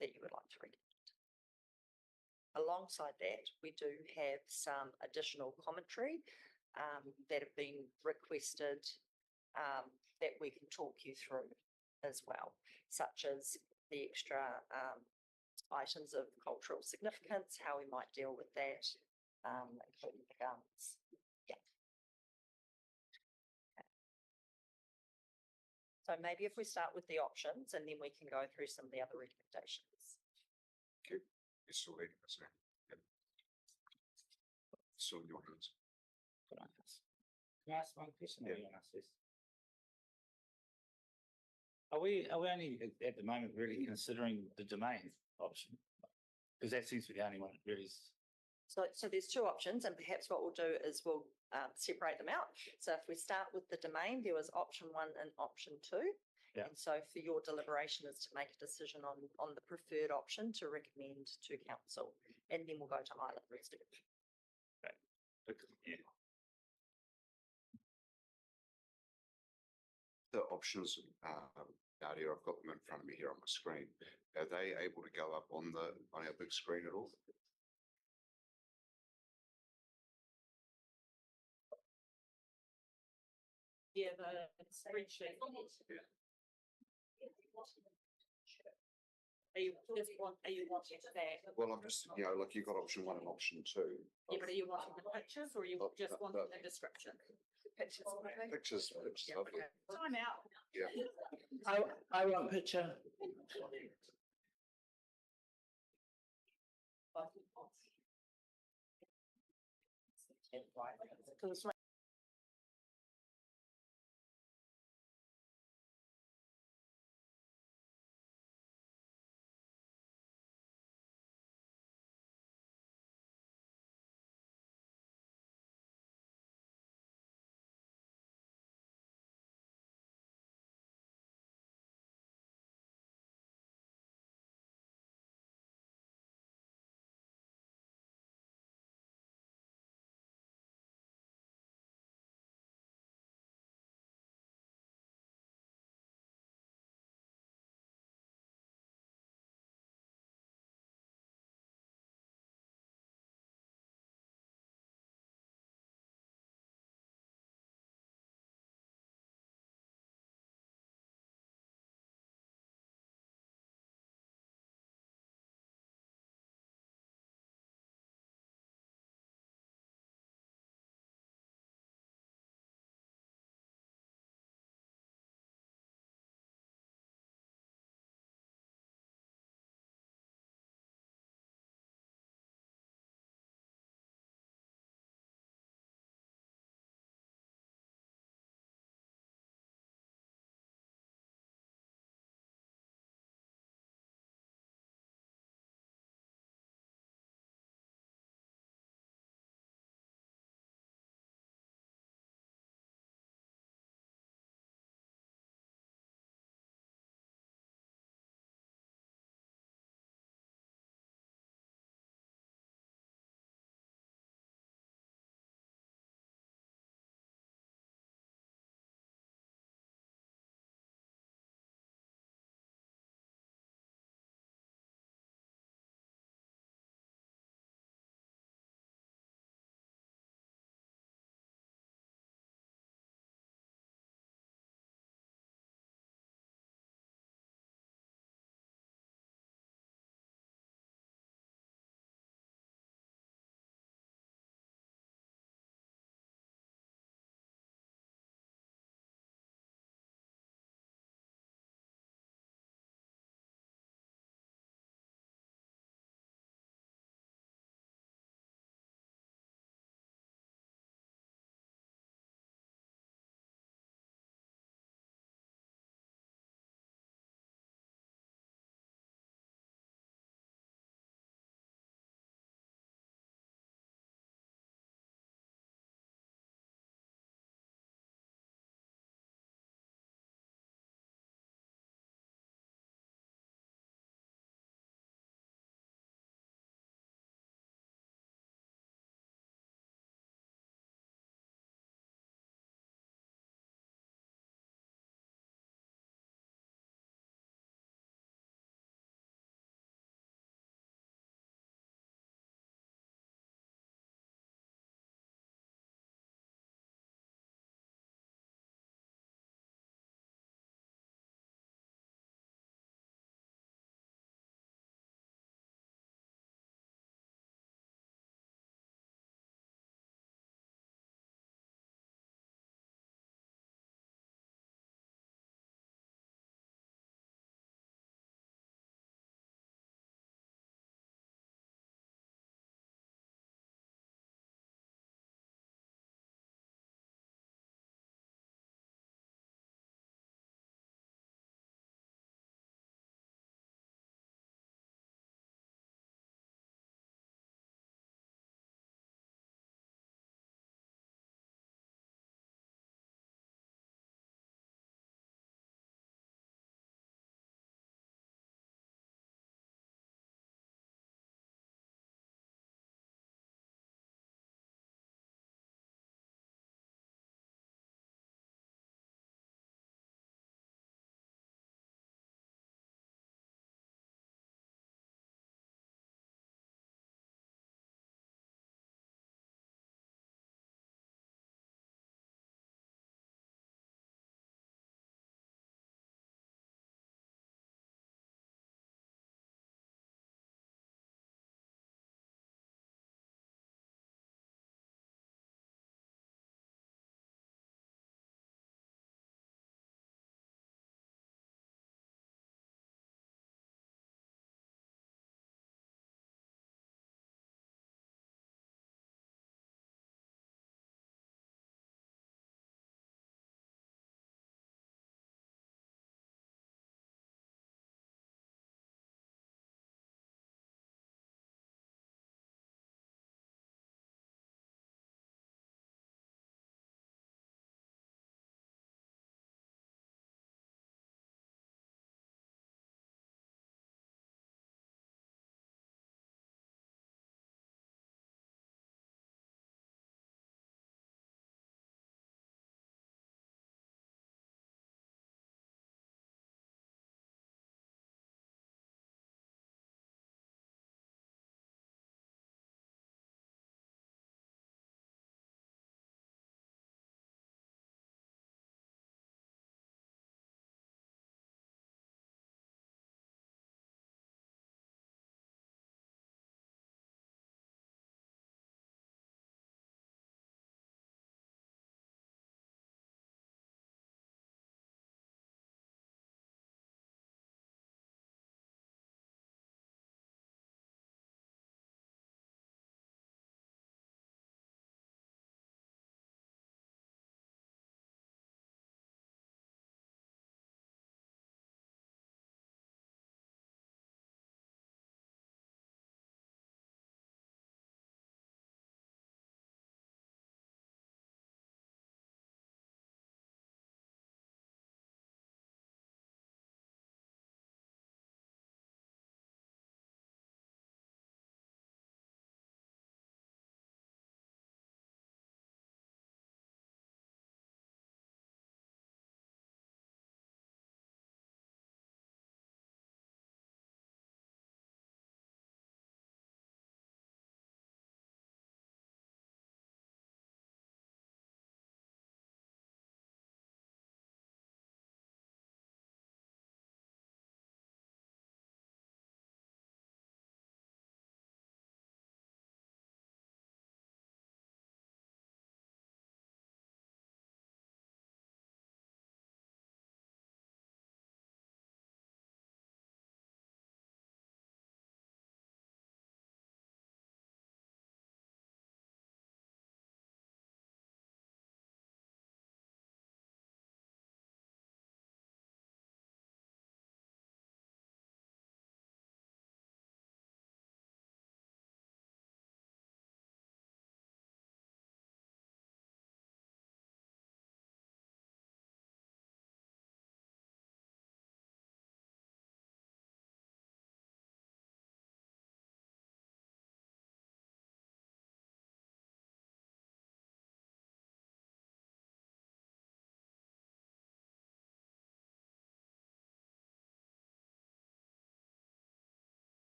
B: that you would like to recommend. Alongside that, we do have some additional commentary that have been requested that we can talk you through as well, such as the extra items of cultural significance, how we might deal with that, including the guns. Yeah. Okay. So maybe if we start with the options and then we can go through some of the other recommendations.
A: Okay, it's still waiting, isn't it? Yep. Still in your hands.
D: Can I ask one question?
A: Yeah.
D: Or you want to ask this? Are we only at the moment really considering the domain option? Because that seems to be the only one that really is.
B: So there's two options, and perhaps what we'll do is we'll separate them out. So if we start with the domain, there was option 1 and option 2.
D: Yeah.
B: And so for your deliberation is to make a decision on the preferred option to recommend to council, and then we'll go to Island Restoration.
D: Yeah.
A: The options, out here, I've got them in front of me here on my screen. Are they able to go up on our big screen at all?
B: Yeah, the spreadsheet. Are you wanting that?
A: Well, I'm just, you know, like you've got option 1 and option 2.
B: Yeah, but are you wanting the pictures or are you
A: Oh,
B: just
A: no,
B: wanting
A: no.
B: the description?
E: Pictures.
A: Pictures,
B: Yeah,
A: lovely.
B: okay. Time out.
A: Yeah.
K: I want picture.
B: Because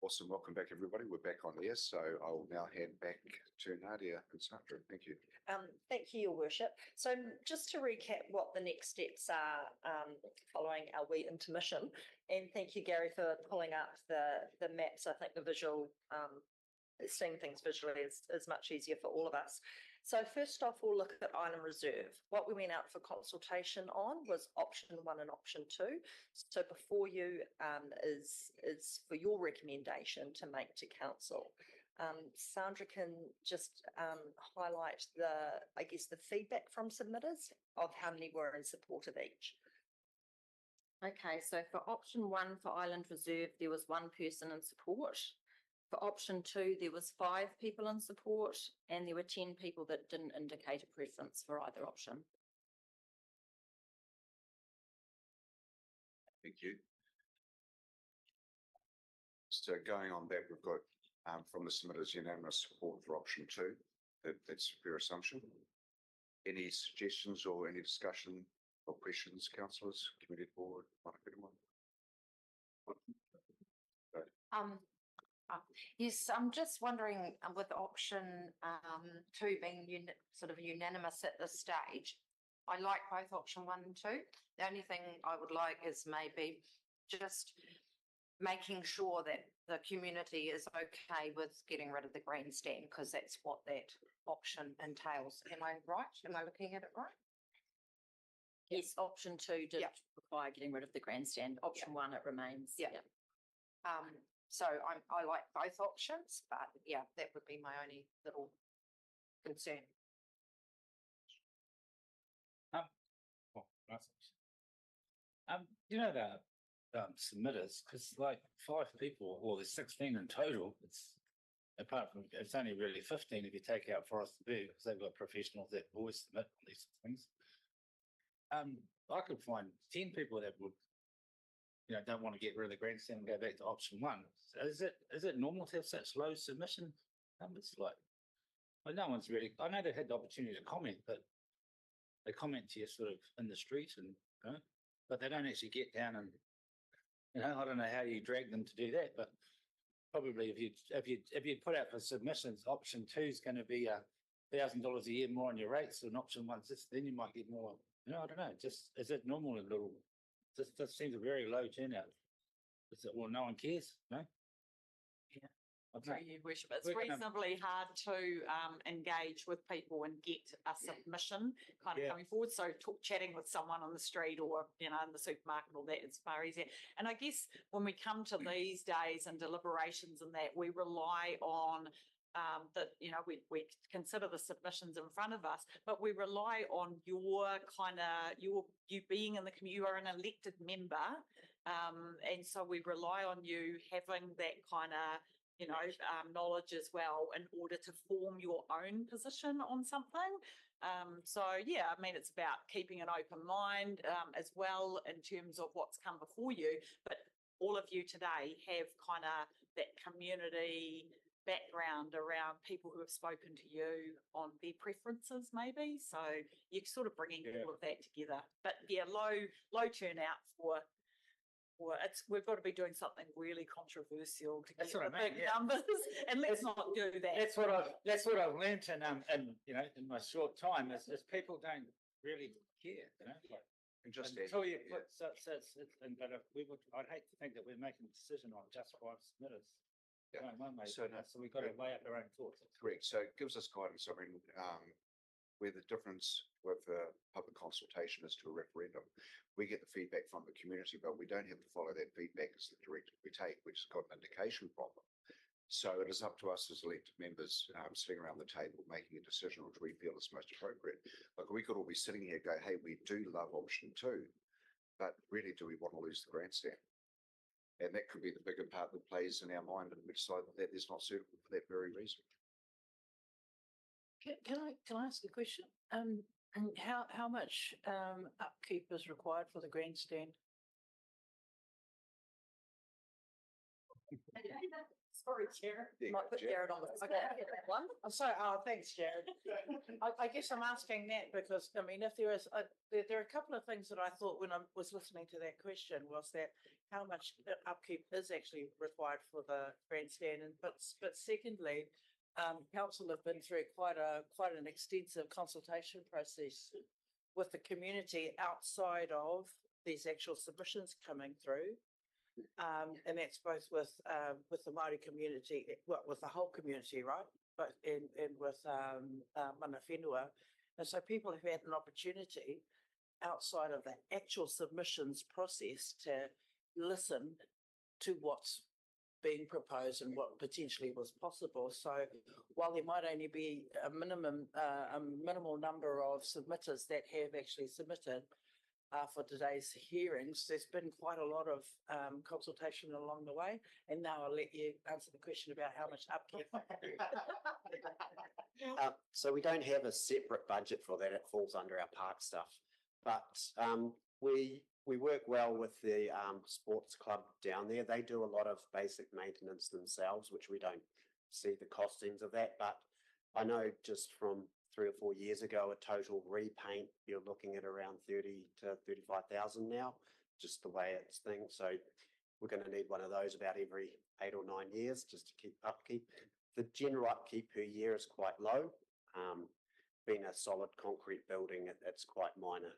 A: Awesome. Welcome back, everybody. We're back on air, so I'll now hand back to Nadia and Sandra. Thank you.
B: Thank you, Your Worship. So just to recap what the next steps are following our wee intermission, and thank you, Gary, for pulling up the maps. I think the visual, seeing things visually is much easier for all of us. So first off, we'll look at Island Reserve. What we went out for consultation on was option 1 and option 2. So before you is for your recommendation to make to council. Sandra can just highlight the feedback from submitters of how many were in support of each. Okay, so for option 1 for Island Reserve, there was 1 person in support. For option 2, there was 5 people in support, and there were 10 people that didn't indicate a preference for either option.
A: Thank you. So going on that, we've got from the submitters unanimous support for option 2. That's a fair assumption. Any suggestions or any discussion or questions, councillors, committee board,
E: Yes, I'm just wondering with option 2 being sort of unanimous at this stage. I like both option 1 and 2. The only thing I would like is maybe just making sure that the community is okay with getting rid of the grandstand, because that's what that option entails. Am I right? Am I looking at it right?
B: Yes, option 2 did
E: Yep.
B: require getting rid of the grandstand. Option 1, it remains.
E: Yeah. So I like both options, but yeah, that would be my only little concern.
D: You know, the submitters, because like 5 people, or there's 16 in total, apart from, it's only really 15 if you take out Forest and Bird, because they've got professionals that always submit on these things. I could find 10 people that would, don't want to get rid of the grandstand and go back to option 1. So is it normal to have such low submission numbers? Like, well, no one's really, I know they've had the opportunity to comment, but they comment to you sort of in the street and, but they don't actually get down and, I don't know how you drag them to do that, but probably if you put out for submissions, option 2 is going to be $1,000 a year more on your rates than option 1, then you might get more. I don't know. Just is it normal in little? This seems a very low turnout. Is it, well, no one cares, no?
F: Yeah. Sorry, Your Worship, it's reasonably hard to engage with people and get a submission kind of coming forward. So chatting with someone on the street or, in the supermarket, all that is far easier. And I guess when we come to these days and deliberations and that, we rely on we consider the submissions in front of us, but we rely on you being in the community. You are an elected member, and so we rely on you having that kind of knowledge as well in order to form your own position on something. It's about keeping an open mind as well in terms of what's come before you. But all of you today have kind of that community background around people who have spoken to you on their preferences, maybe. So you're sort of bringing all of that together. But low turnout for we've got to be doing something really controversial to get the big numbers, and let's not do that.
D: That's what I've learnt in my short time is people don't really care,
A: And just
D: until you put I'd hate to think that we're making a decision on just 5 submitters.
A: Yeah.
D: So we've got to weigh up our own thoughts.
A: Correct. So it gives us guidance. I mean, where the difference with the public consultation is to a referendum, we get the feedback from the community, but we don't have to follow that feedback as the directive we take, which has got an indication from them. So it is up to us as elected members sitting around the table making a decision which we feel is most appropriate. Like we could all be sitting here go, hey, we do love option 2, but really do we want to lose the grandstand? And that could be the bigger part that plays in our mind, and we decide that is not suitable for that very reason.
C: Can I ask a question? How much upkeep is required for the grandstand?
F: Sorry, Chair.
B: Might put Jared on the spot. One.
C: I'm sorry. Oh, thanks, Jared. I guess I'm asking that because, if there is, there are a couple of things that I thought when I was listening to that question was that
K: how much upkeep is actually required for the grandstand, and but secondly, council have been through quite an extensive consultation process with the community outside of these actual submissions coming through. And that's both with the Māori community, well, with the whole community, right? But and with mana whenua. And so people have had an opportunity outside of the actual submissions process to listen to what's being proposed and what potentially was possible. So while there might only be a minimal number of submitters that have actually submitted for today's hearings, there's been quite a lot of consultation along the way. And now I'll let you answer the question about how much upkeep.
L: So we don't have a separate budget for that. It falls under our park stuff. But we work well with the sports club down there. They do a lot of basic maintenance themselves, which we don't see the costings of that. But I know just from 3 or 4 years ago, a total repaint, you're looking at around 30 to 35,000 now, just the way it's things. So we're going to need one of those about every 8 or 9 years just to keep upkeep. The general upkeep per year is quite low. Being a solid concrete building, it's quite minor.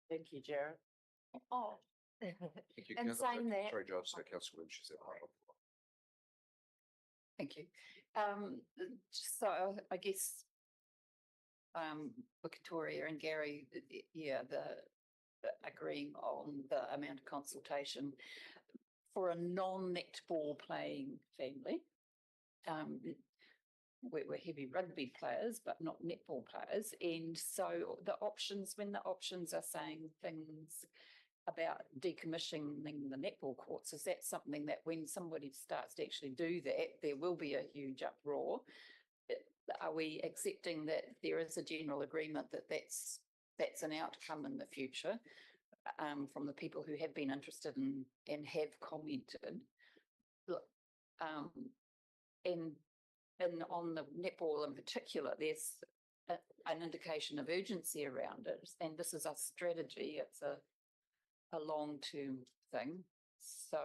K: Thank you, Jared.
E: Oh.
A: Thank you.
E: And saying that.
A: Sorry, John, so Councillor Lynch is
C: Thank you. So I guess Victoria and Gary, yeah, agreeing on the amount of consultation for a non-netball playing family. We're heavy rugby players, but not netball players. And so when the options are saying things about decommissioning the netball courts, is that something that when somebody starts to actually do that, there will be a huge uproar? Are we accepting that there is a general agreement that that's an outcome in the future from the people who have been interested and have commented? And on the netball in particular, there's an indication of urgency around it. And this is a strategy, it's a long-term thing. So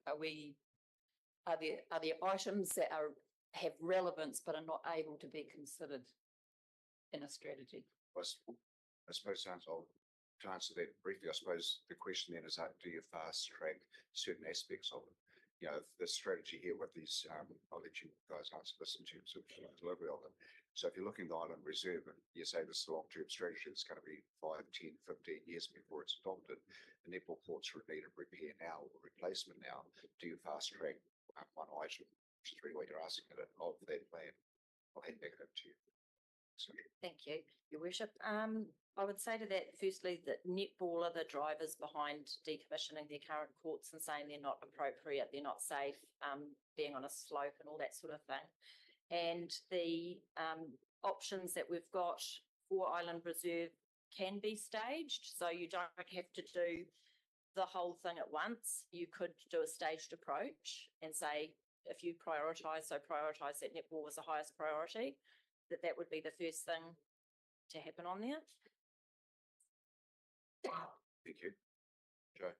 C: are there items that have relevance but are not able to be considered in a strategy?
A: I suppose to answer that briefly, I suppose the question then is, do you fast track certain aspects of it? You know, the strategy here with these, I'll let you guys answer this in terms of delivery of it. So if you're looking at the Island Reserve and you say this is a long-term strategy, it's going to be 5, 10, 15 years before it's adopted. The netball courts are in need of repair now or replacement now. Do you fast track one item, which is really what you're asking of that plan? I'll hand back over to you.
B: Thank you, Your Worship. I would say to that, firstly, that netball are the drivers behind decommissioning their current courts and saying they're not appropriate, they're not safe, being on a slope and all that sort of thing. And the options that we've got for Island Reserve can be staged, so you don't have to do the whole thing at once. You could do a staged approach and say, if you prioritise that netball was the highest priority, that would be the first thing to happen on there.
A: Thank you. Joe?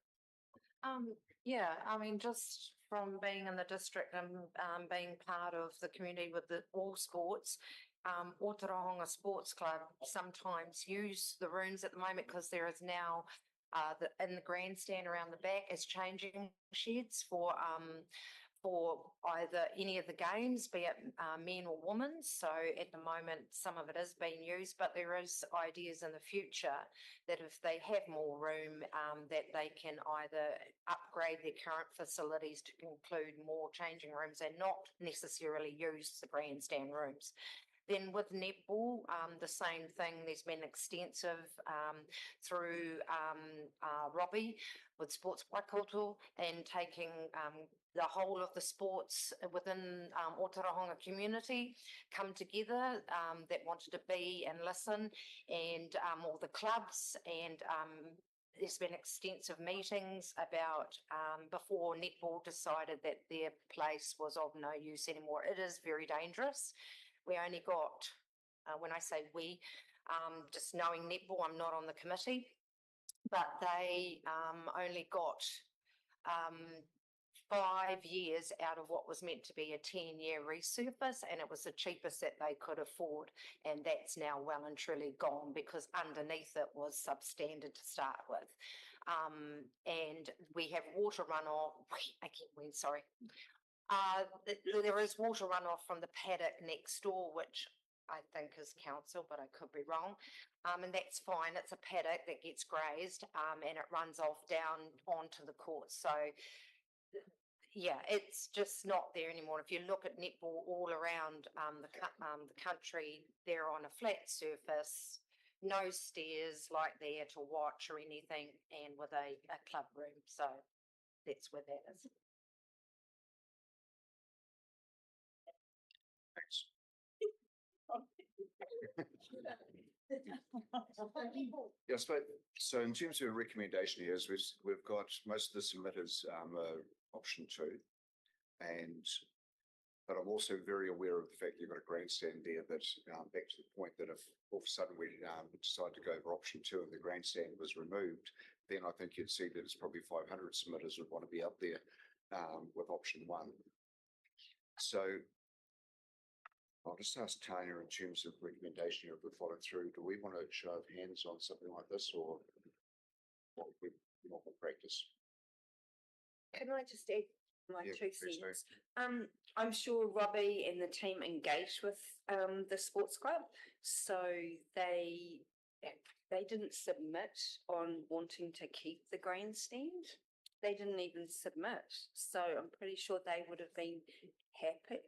E: Yeah, I mean, just from being in the district and being part of the community with all sports, Ōtorohanga Sports Club sometimes use the rooms at the moment because there is now in the grandstand around the back is changing sheds for either any of the games, be it men or women. So at the moment, some of it is being used, but there is ideas in the future that if they have more room, that they can either upgrade their current facilities to include more changing rooms and not necessarily use the grandstand rooms. Then with netball, the same thing. There's been extensive through Robbie with Sports Waikato and taking the whole of the sports within Ōtorohanga community come together that wanted to be and listen, and all the clubs, and there's been extensive meetings about before netball decided that their place was of no use anymore. It is very dangerous. We only got, when I say we, Just knowing netball, I'm not on the committee, but they only got 5 years out of what was meant to be a 10-year resurface, and it was the cheapest that they could afford, and that's now well and truly gone because underneath it was substandard to start with. And we have water runoff. There is water runoff from the paddock next door, which I think is council, but I could be wrong. And that's fine. It's a paddock that gets grazed, and it runs off down onto the court. So, yeah, it's just not there anymore. If you look at netball all around the country, they're on a flat surface, no stairs like there to watch or anything, and with a club room. So that's where that is.
A: Thanks. Yes, but so in terms of a recommendation here, is we've got most of the submitters option 2, but I'm also very aware of the fact you've got a grandstand there that back to the point that if all of a sudden we decide to go over option 2 and the grandstand was removed, then I think you'd see that it's probably 500 submitters would want to be up there with option 1. So I'll just ask Tanya in terms of recommendation if we follow through, do we want to show of hands on something like this or what would be normal practice?
M: Can I just add my
A: Yeah,
M: 2
A: please do.
M: cents? I'm sure Robbie and the team engaged with the sports club, so they didn't submit on wanting to keep the grandstand. They didn't even submit, so I'm pretty sure they would have been happy.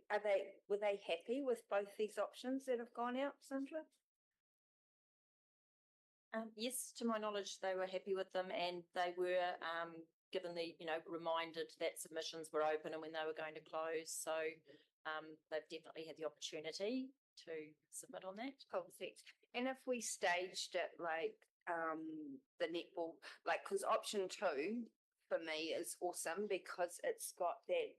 M: Were they happy with both these options that have gone out, Sandra?
B: Yes, to my knowledge, they were happy with them, and they were given the, reminded that submissions were open and when they were going to close. So they've definitely had the opportunity to submit on that.
M: Perfect. And if we staged it like the netball, like, because option 2 for me is awesome because it's got that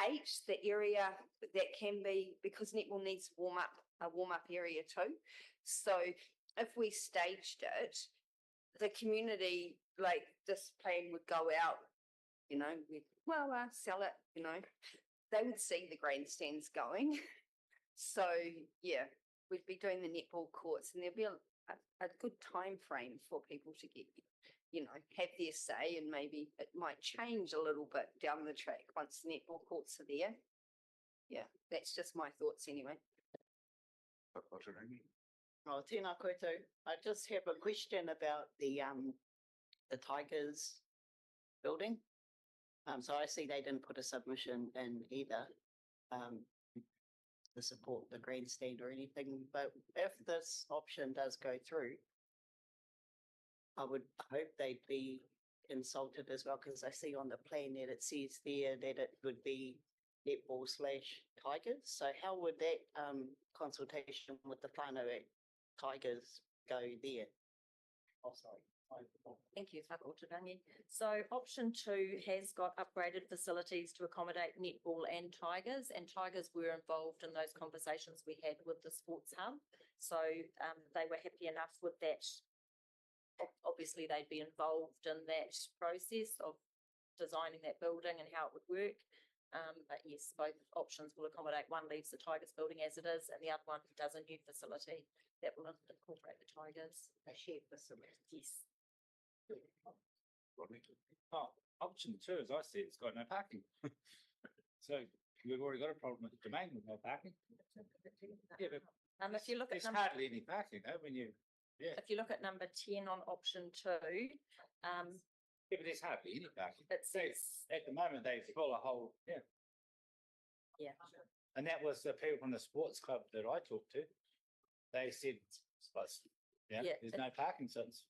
M: 8, the area that can be, because netball needs a warm up area too. So if we staged it, the community, like this plan would go out, we'd sell it, they would see the grandstands going. So yeah, we'd be doing the netball courts, and there'd be a good time frame for people to get, have their say, and maybe it might change a little bit down the track once the netball courts are there. Yeah, that's just my thoughts anyway.
A: Ōtorohanga?
K: Oh, tēnā koutou. I just have a question about the Tigers building. So I see they didn't put a submission in either to support the grandstand or anything, but if this option does go through, I would hope they'd be consulted as well, because I see on the plan that it says there that it would be netball / Tigers. So how would that consultation with the whānau Tigers go there? Oh, sorry.
B: Thank you, Ōtorohanga. So option 2 has got upgraded facilities to accommodate netball and Tigers were involved in those conversations we had with the sports hub. So they were happy enough with that. Obviously, they'd be involved in that process of designing that building and how it would work. But yes, both options will accommodate. One leaves the Tigers building as it is, and the other one does a new facility that will incorporate the Tigers.
K: A shared facility.
B: Yes.
A: Rodney?
D: Oh, option 2, as I said, it's got no parking. So we've already got a problem with the domain with no parking. Yeah, but
B: if you look at
D: there's hardly any parking though when you,
B: if you look at number 10 on option 2,
D: yeah, but there's hardly any parking.
B: it says,
D: At the moment, they fill a whole, yeah. And that was the people from the sports club that I talked to. They said, there's no parking since.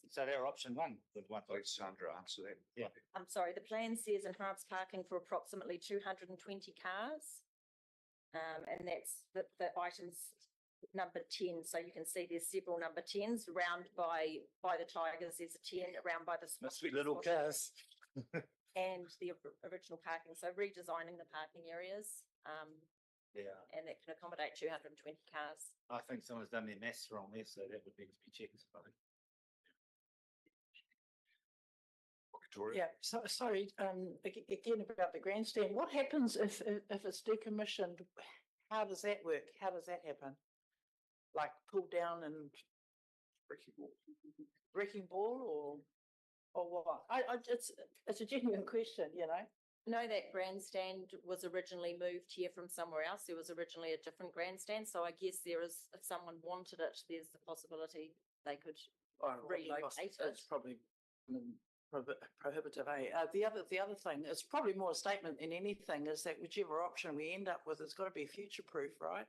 D: So they're option 1 with one.
A: Let Sandra answer that.
D: Yeah.
B: I'm sorry, the plan says enhanced parking for approximately 220 cars. And that's the items number 10. So you can see there's several number 10s around by the Tigers. There's a 10 around by the
D: Must be little cars.
B: and the original parking. So redesigning the parking areas.
D: Yeah,
B: and that can accommodate 220 cars.
D: I think someone's done their maths wrong there, so that would need to be checked. I think.
A: Victoria?
K: Yeah, so, sorry, again about the grandstand, what happens if it's decommissioned? How does that work? How does that happen? Like pulled down and wrecking ball or what? It's a genuine question, you know?
B: No, that grandstand was originally moved here from somewhere else. There was originally a different grandstand, so I guess there is, if someone wanted it, there's the possibility they could relocate it.
K: It's probably prohibitive, eh? The other thing, it's probably more a statement than anything, is that whichever option we end up with, it's got to be future-proof, right?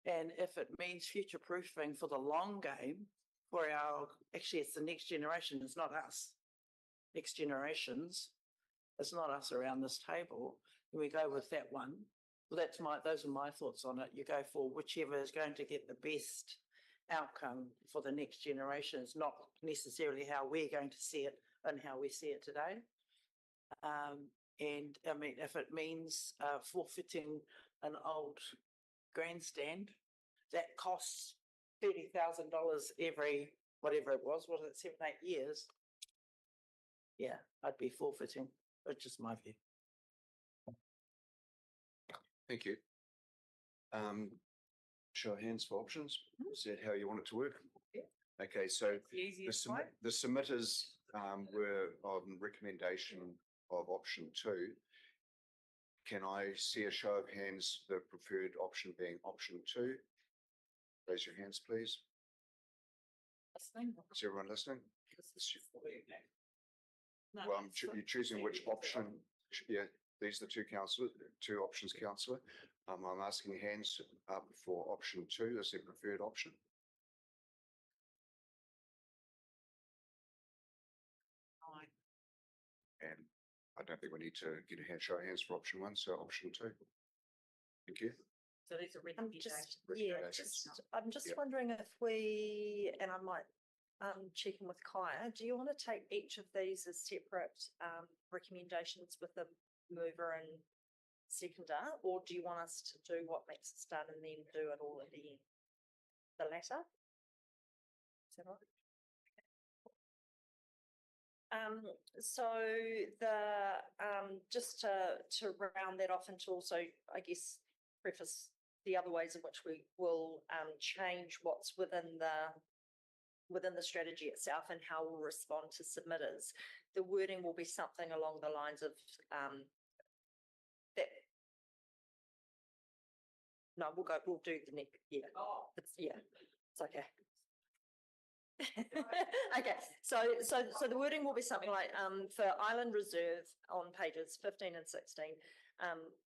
K: And if it means future-proofing for the long game, for actually it's the next generation, it's not us. Next generations, it's not us around this table, and we go with that one. Well, those are my thoughts on it. You go for whichever is going to get the best outcome for the next generation. It's not necessarily how we're going to see it and how we see it today. And I mean, if it means forfeiting an old grandstand that costs $30,000 every, whatever it was it 7, 8 years? Yeah, I'd be forfeiting. That's just my view.
A: Thank you. Show of hands for options. Is that how you want it to work?
K: Yeah.
A: Okay, so
K: The easiest way.
A: the submitters were on recommendation of option 2. Can I see a show of hands, the preferred option being option 2? Raise your hands, please.
B: Listening.
A: Is everyone listening? Well, you're choosing which option. Yeah, these are the two options, councillor. I'm asking hands up for option 2 as the preferred option. And I don't think we need to get a show of hands for option 1, so option 2. Thank you.
B: So these are
E: I'm just
A: Yep.
E: wondering if we, and I might check in with Kaya, do you want to take each of these as separate recommendations with the mover and seconder, or do you want us to do what makes it start and then do it all at the end? The latter? Is that right? So just to round that off and to also, I guess, preface the other ways in which we will change what's within the strategy itself and how we'll respond to submitters. The wording will be something along the lines of that. No, we'll do the next, yeah. It's okay. Okay, so the wording will be something like for Island Reserve on pages 15 and 16,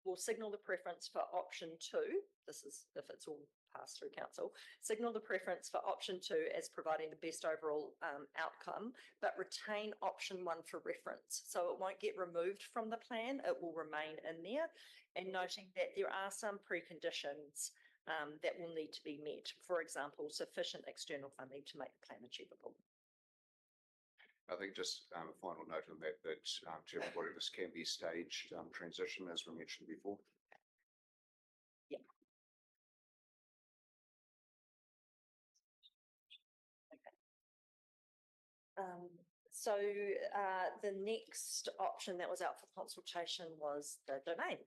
E: we'll signal the preference for option 2. This is if it's all passed through council. Signal the preference for option 2 as providing the best overall outcome, but retain option 1 for reference. So it won't get removed from the plan, it will remain in there, and noting that there are some preconditions that will need to be met. For example, sufficient external funding to make the plan achievable.
A: I think just a final note on that to everybody, this can be staged transition as we mentioned before.
B: Yeah. Okay. So the next option that was out for consultation was the domain.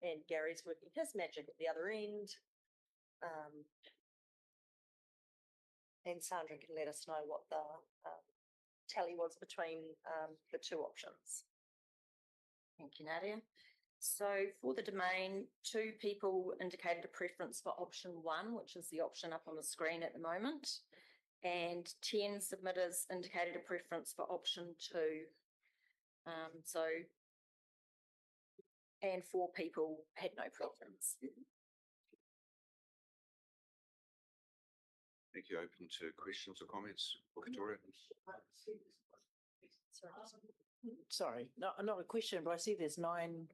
B: And Gary's working his magic at the other end. And Sandra can let us know what the tally was between the two options. Thank you, Nadia. So for the domain, 2 people indicated a preference for option 1, which is the option up on the screen at the moment. And 10 submitters indicated a preference for option 2. And 4 people had no preference.
A: Thank you. Open to questions or comments, Victoria.
K: Sorry, not a question, but I see there's 9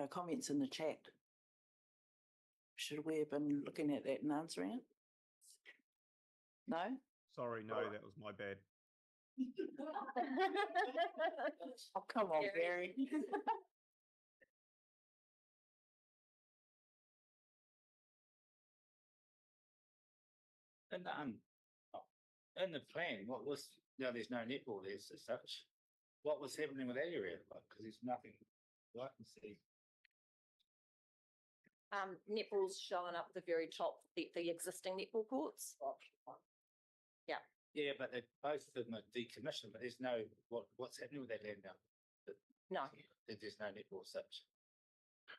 K: comments in the chat. Should we have been looking at that and answering it? No?
N: Sorry, no, that was my bad.
K: Oh, come on, Gary.
D: And, in the plan, what was, now there's no netball there as such. What was happening with that area? Because there's nothing I can see.
B: Netball's showing up the very top, the existing netball courts.
D: Yeah, but both of them are decommissioned, but there's no, what's happening with that land now?
B: No.
D: There's no netball as such.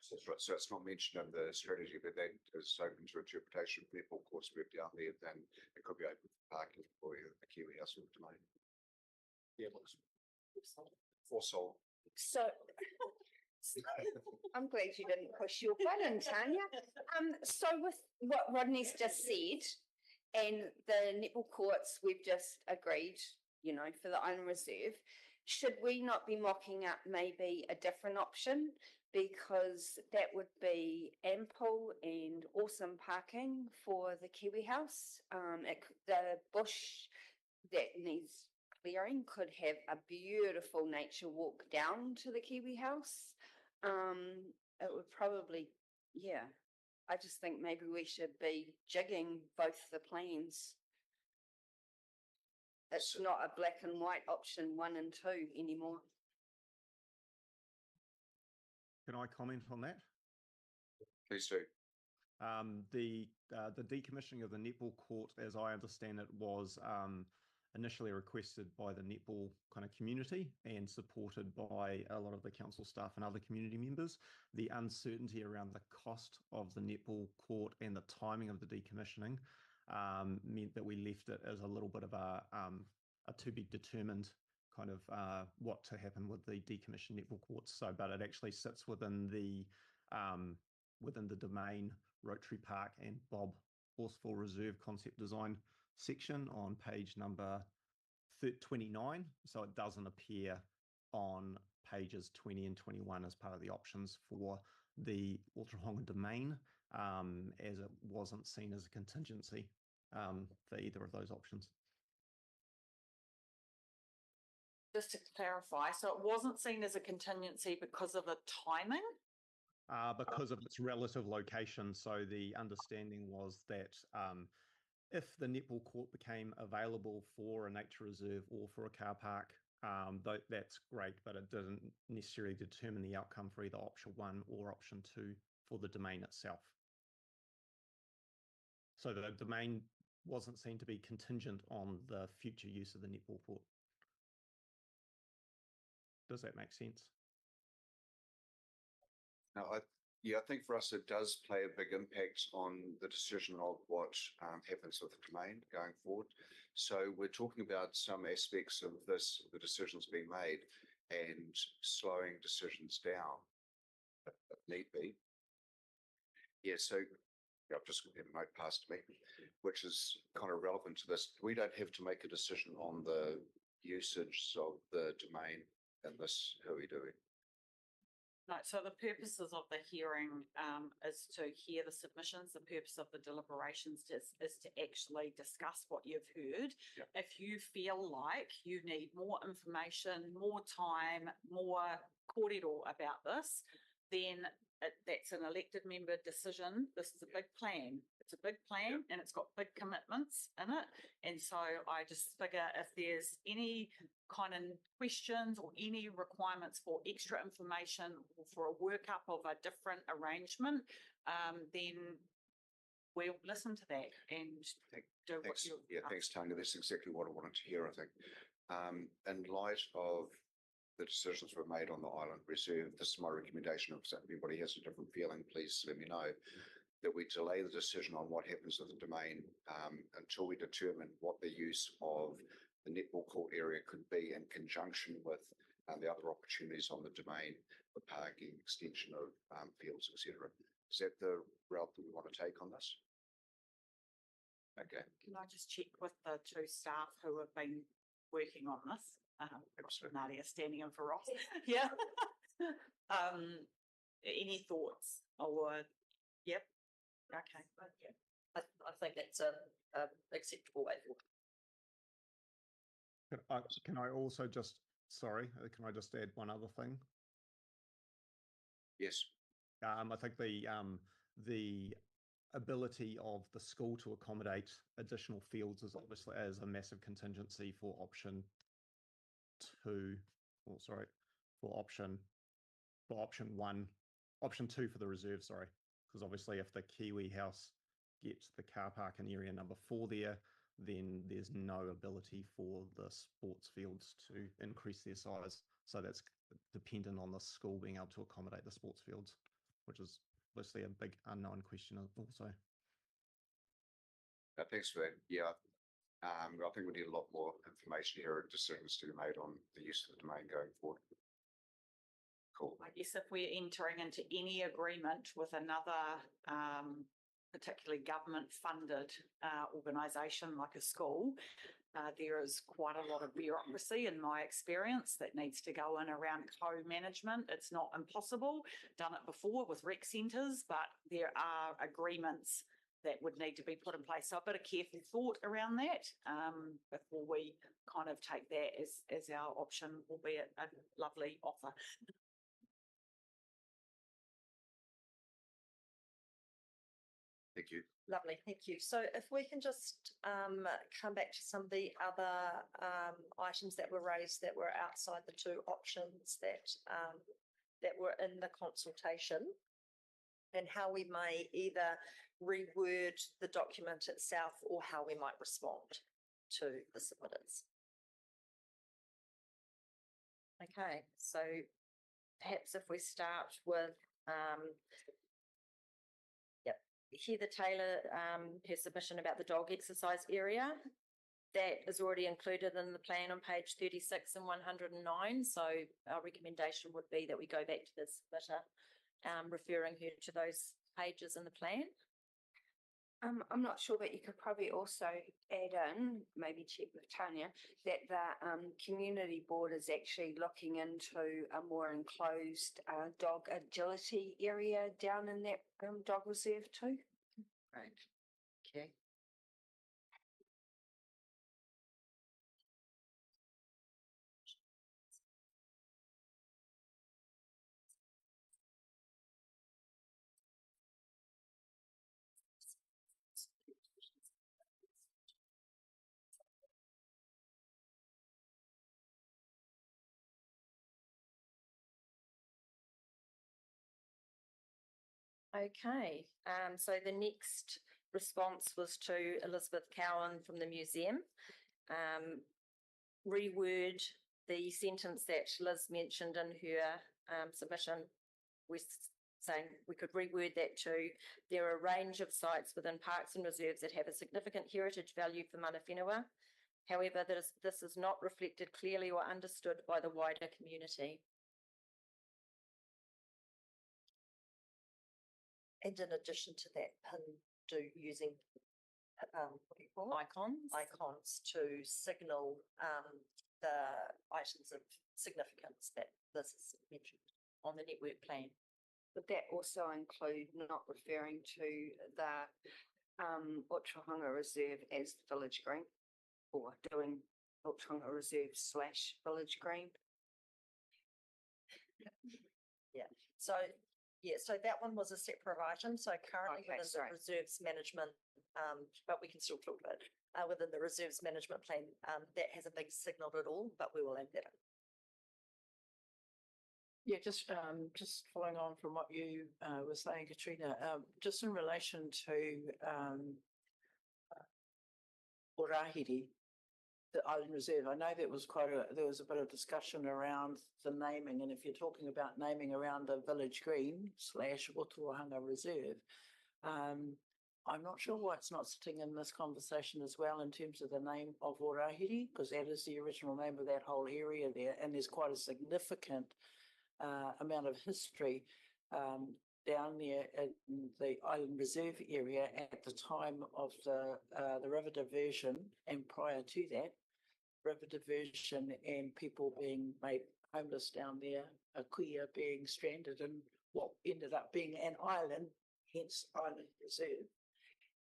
A: So that's right. So it's not mentioned in the strategy, but that is open to interpretation. If netball courts moved down there, then it could be open for parking for a Kiwi house or domain.
D: Yeah,
A: For soul.
M: So I'm glad you didn't push your button, Tanya. So with what Rodney's just said, and the netball courts, we've just agreed, you know, for the own reserve, should we not be mocking up maybe a different option? Because that would be ample and awesome parking for the Kiwi house. The bush that needs clearing could have a beautiful nature walk down to the Kiwi house. It would probably, yeah. I just think maybe we should be jigging both the plans. It's not a black and white option 1 and 2 anymore.
N: Can I comment on that?
A: Please do.
N: The decommissioning of the netball court, as I understand it, was initially requested by the netball kind of community and supported by a lot of the council staff and other community members. The uncertainty around the cost of the netball court and the timing of the decommissioning meant that we left it as a little bit of a to be determined kind of what to happen with the decommissioned netball courts. So, but it actually sits within the domain Rotary Park and Bob Horsfall Reserve concept design section on page number 29. So it doesn't appear on pages 20 and 21 as part of the options for the Ōtorohanga domain, as it wasn't seen as a contingency for either of those options.
F: Just to clarify, so it wasn't seen as a contingency because of the timing?
N: Because of its relative location. So the understanding was that if the netball court became available for a nature reserve or for a car park, that's great, but it didn't necessarily determine the outcome for either option 1 or option 2 for the domain itself. So the domain wasn't seen to be contingent on the future use of the netball court. Does that make sense?
A: No, I think for us it does play a big impact on the decision of what happens with the domain going forward. So we're talking about some aspects of this, the decisions being made, and slowing decisions down if need be. Yeah, so I've just got a note passed to me, which is kind of relevant to this. We don't have to make a decision on the usage of the domain in this, how we doing?
F: No, so the purposes of the hearing is to hear the submissions. The purpose of the deliberations is to actually discuss what you've heard.
A: Yep.
F: If you feel like you need more information, more time, more kōrero about this, then that's an elected member decision. This is a big plan. It's a big plan, and it's got big commitments in it. And so I just figure if there's any kind of questions or any requirements for extra information or for a workup of a different arrangement, then we'll listen to that and do what you.
A: Yeah, thanks, Tanya. That's exactly what I wanted to hear, I think. In light of the decisions were made on the Island Reserve, this is my recommendation. If anybody has a different feeling, please let me know. That we delay the decision on what happens with the domain until we determine what the use of the netball court area could be in conjunction with the other opportunities on the domain, the parking, extension of fields, etc. Is that the route that we want to take on this? Okay.
F: Can I just check with the 2 staff who have been working on this?
A: Absolutely.
F: Nadia standing in for Ross. Yeah. Any thoughts or, yep. Okay.
B: I think that's a acceptable way forward.
N: Can I also just, sorry, can I just add one other thing?
A: Yes.
N: I think the ability of the school to accommodate additional fields is obviously as a massive contingency for option two, or sorry, for option one, option two for the reserve, sorry, because obviously if the Kiwi House gets the car park in area number 4 there, then there's no ability for the sports fields to increase their size. So that's dependent on the school being able to accommodate the sports fields, which is obviously a big unknown question also.
A: Thanks for that. Yeah, I think we need a lot more information here and decisions to be made on the use of the domain going forward. Cool.
F: I guess if we're entering into any agreement with another, particularly government-funded organisation like a school, there is quite a lot of bureaucracy, in my experience, that needs to go in around co-management. It's not impossible. Done it before with rec centres, but there are agreements that would need to be put in place. So a bit of careful thought around that before we kind of take that as our option, albeit a lovely offer.
A: Thank you.
B: Lovely, thank you. So if we can just come back to some of the other items that were raised that were outside the two options that were in the consultation, and how we may either reword the document itself or how we might respond to the submitters. Okay, so perhaps if we start with Heather Taylor, her submission about the dog exercise area, that is already included in the plan on page 36 and 109. So our recommendation would be that we go back to the submitter, referring her to those pages in the plan.
M: I'm not sure, but you could probably also add in, maybe check with Tanya, that the community board is actually looking into a more enclosed dog agility area down in that dog reserve too.
B: Right. Okay. Okay, so the next response was to Elizabeth Cowan from the museum. Reword the sentence that Liz mentioned in her submission. We're saying we could reword that to, there are a range of sites within parks and reserves that have a significant heritage value for mana whenua. However, this is not reflected clearly or understood by the wider community. And in addition to that, using what do you call it? Icons to signal the items of significance that this is mentioned on the network plan.
M: Would that also include not referring to the Ōtorohanga Reserve as the village green, or doing Ōtorohanga Reserve / village green?
B: Yeah. So that one was a separate item. So currently within the reserves management, but we can still talk about it within the reserves management plan. That hasn't been signalled at all, but we will add that in.
K: Yeah, just following on from what you were saying, Katrina, just in relation to Ōrahiri, the Island Reserve, I know there was a bit of discussion around the naming, and if you're talking about naming around the Village Green / Ōtorohanga Reserve, I'm not sure why it's not sitting in this conversation as well in terms of the name of Ōrahiri, because that is the original name of that whole area there, and there's quite a significant amount of history down there in the Island Reserve area at the time of the river diversion, and prior to that, river diversion and people being made homeless down there, a kuia being stranded in what ended up being an island, hence Island Reserve,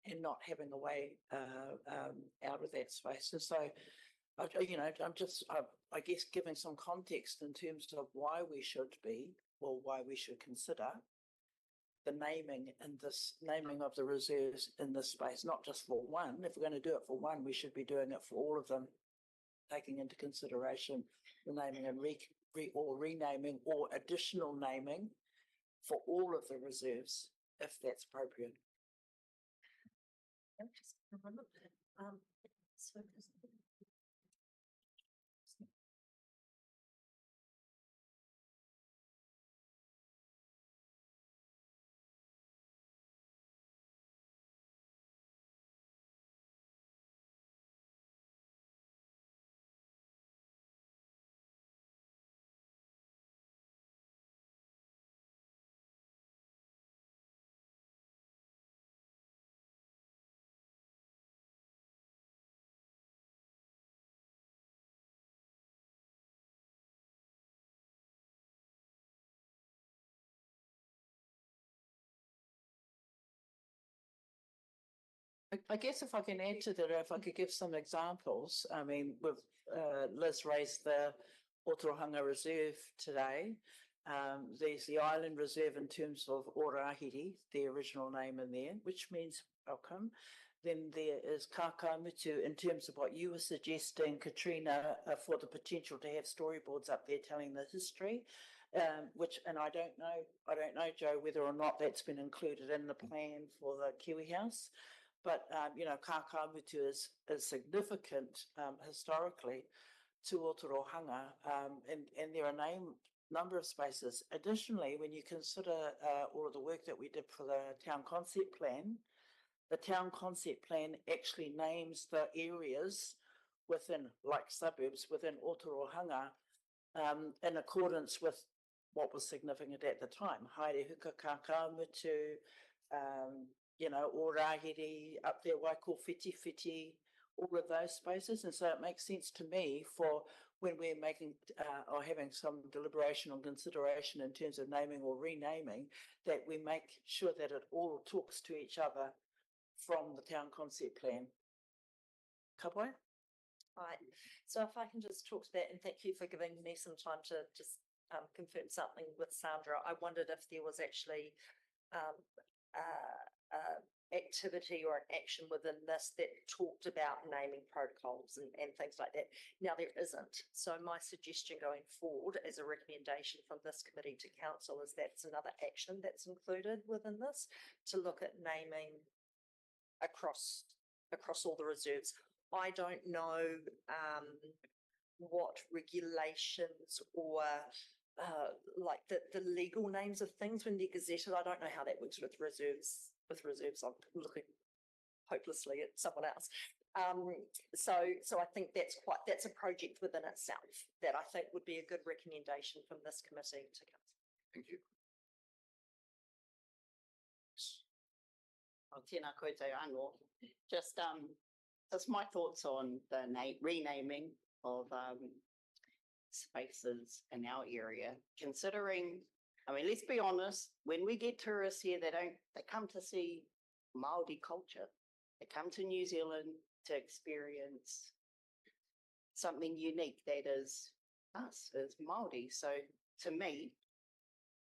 K: and not having a way out of that space. And so, I'm just, I guess, giving some context in terms of why we should be, or why we should consider the naming and this naming of the reserves in this space, not just for one. If we're going to do it for one, we should be doing it for all of them, taking into consideration the naming and renaming or additional naming for all of the reserves, if that's appropriate.
B: Just remember, so
K: I guess if I can add to that, if I could give some examples, I mean, with Liz raised the Ōtorohanga Reserve today. There's the Island Reserve in terms of Ōrahiri, the original name in there, which means welcome. Then there is Kākāmutu in terms of what you were suggesting, Katrina, for the potential to have storyboards up there telling the history. And I don't know, Joe, whether or not that's been included in the plan for the Kiwi House. But, you know, Kākāmutu is significant historically to Ōtorohanga, and there are number of spaces. Additionally, when you consider all of the work that we did for the town concept plan, the town concept plan actually names the areas within, like suburbs within Ōtorohanga, in accordance with what was significant at the time. Haere Huka Kākāmutu, you know, Ōrahiri, up there, Waiko Whiti Whiti, all of those spaces. And so it makes sense to me for when we're making or having some deliberation or consideration in terms of naming or renaming, that we make sure that it all talks to each other from the town concept plan. Kapai?
B: Right. So if I can just talk to that, and thank you for giving me some time to just confirm something with Sandra. I wondered if there was actually activity or an action within this that talked about naming protocols and things like that. Now there isn't. So my suggestion going forward as a recommendation from this committee to council is that's another action that's included within this, to look at naming across all the reserves. I don't know what regulations or like the legal names of things when they're gazetted. I don't know how that works with reserves. I'm looking hopelessly at someone else. So I think that's a project within itself that I think would be a good recommendation from this committee to council.
A: Thank you.
O: Tēnā koutou anō. Just my thoughts on the renaming of spaces in our area, considering, I mean, let's be honest, when we get tourists here, they come to see Māori culture. They come to New Zealand to experience something unique that is us as Māori. So to me,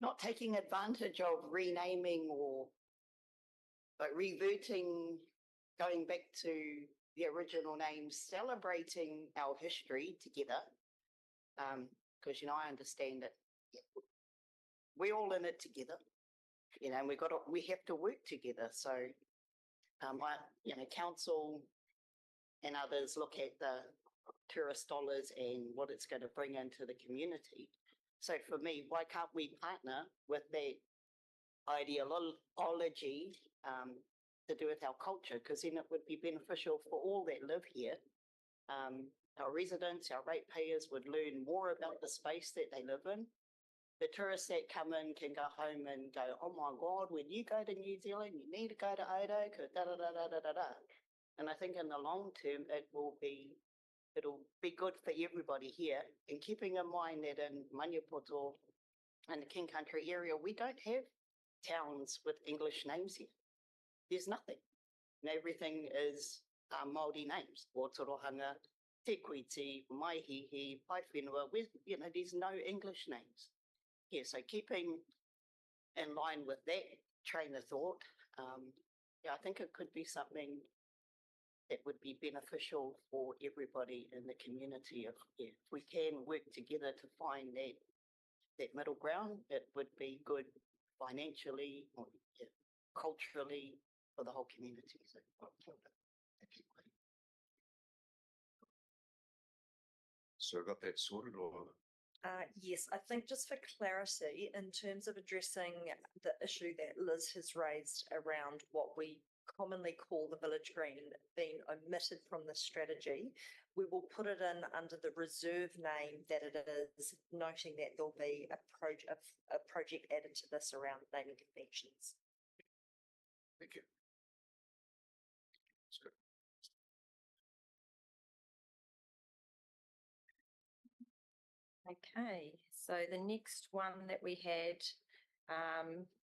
O: not taking advantage of renaming but reverting, going back to the original names, celebrating our history together, because, you know, I understand that we're all in it together, you know, and we have to work together. So, you know, council and others look at the tourist dollars and what it's going to bring into the community. So for me, why can't we partner with that ideology to do with our culture? Because then it would be beneficial for all that live here. Our residents, our ratepayers would learn more about the space that they live in. The tourists that come in can go home and go, oh my God, when you go to New Zealand, you need to go to Ōtorohanga, da-da-da-da-da-da. And I think in the long term, it'll be good for everybody here. And keeping in mind that in Maniapoto and the King Country area, we don't have towns with English names here. There's nothing. And everything is Māori names. Ōtorohanga, Te Kuiti, Maihihi, Paewhenua, you know, there's no English names. Yeah, so keeping in line with that train of thought. Yeah, I think it could be something that would be beneficial for everybody in the community. If we can work together to find that middle ground, it would be good financially or culturally for the whole community. So, thank you.
A: So got that sorted or?
B: Yes, I think just for clarity, in terms of addressing the issue that Liz has raised around what we commonly call the village green being omitted from the strategy, we will put it in under the reserve name that it is, noting that there'll be a project added to this around naming conventions.
A: Thank you. That's good.
B: Okay, so the next one that we had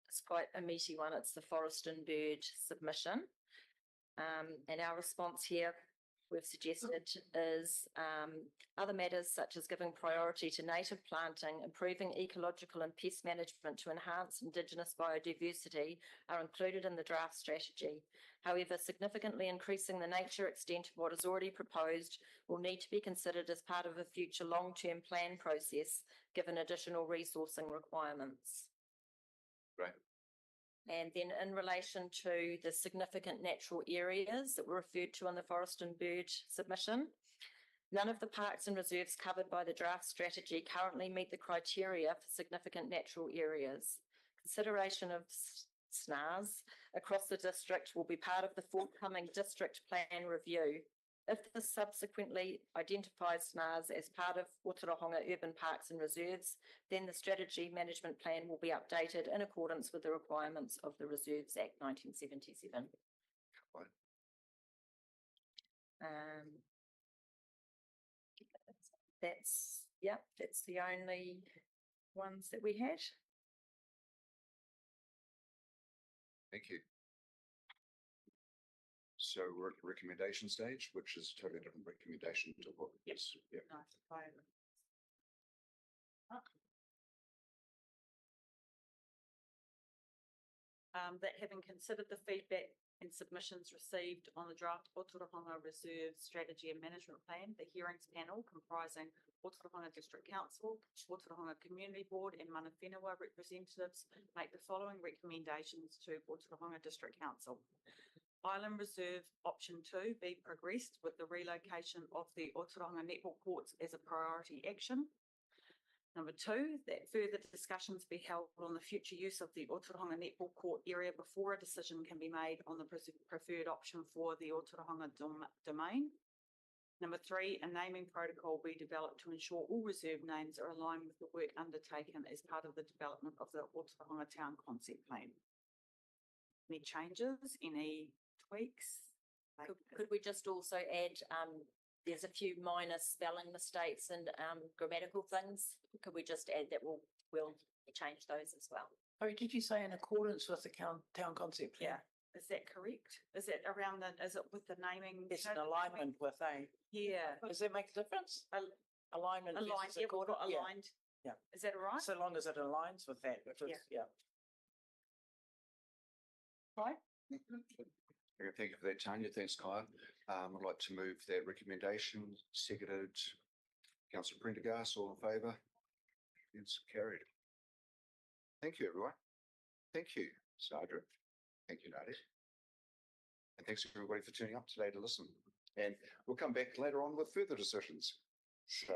B: is quite a meaty one. It's the Forest and Bird submission. And our response here, we've suggested, is other matters such as giving priority to native planting, improving ecological and pest management to enhance Indigenous biodiversity are included in the draft strategy. However, significantly increasing the nature extent of what is already proposed will need to be considered as part of a future long-term plan process, given additional resourcing requirements.
A: Right.
B: And then in relation to the significant natural areas that were referred to in the Forest and Bird submission, none of the parks and reserves covered by the draft strategy currently meet the criteria for significant natural areas. Consideration of SNARs across the district will be part of the forthcoming district plan review. If this subsequently identifies SNARs as part of Ōtorohanga urban parks and reserves, then the strategy management plan will be updated in accordance with the requirements of the Reserves Act 1977.
A: Right.
B: That's the only ones that we had.
A: Thank you. So we're at the recommendation stage, which is a totally different recommendation to what is. Yep.
F: That having considered the feedback and submissions received on the draft Ōtorohanga Reserve Strategy and Management Plan, the hearings panel comprising Ōtorohanga District Council, Ōtorohanga Community Board and Mana Whenua representatives make the following recommendations to Ōtorohanga District Council. Island Reserve Option 2 be progressed with the relocation of the Ōtorohanga netball courts as a priority action. Number 2, that further discussions be held on the future use of the Ōtorohanga netball court area before a decision can be made on the preferred option for the Ōtorohanga domain. Number 3, a naming protocol be developed to ensure all reserve names are aligned with the work undertaken as part of the development of the Ōtorohanga Town Concept Plan. Any changes? Any tweaks?
B: Could we just also add, there's a few minor spelling mistakes and grammatical things. Could we just add that we'll change those as well?
K: Sorry, did you say in accordance with the town concept?
F: Yeah. Is that correct? Is it around is it with the naming?
K: It's an alignment with a.
F: Yeah.
K: Does that make a difference? Alignment.
F: Aligned, yeah, we've got aligned.
K: Yeah.
F: Is that all right?
K: So long as it aligns with that, which is, yeah. Right?
A: Okay, thank you for that, Tanya. Thanks, Kaya. I'd like to move that recommendation, seconded Councillor Prendergast, all in favour? It's carried. Thank you, everyone. Thank you, Sandra. Thank you, Nadia. And thanks everybody for tuning up today to listen. And we'll come back later on with further decisions. So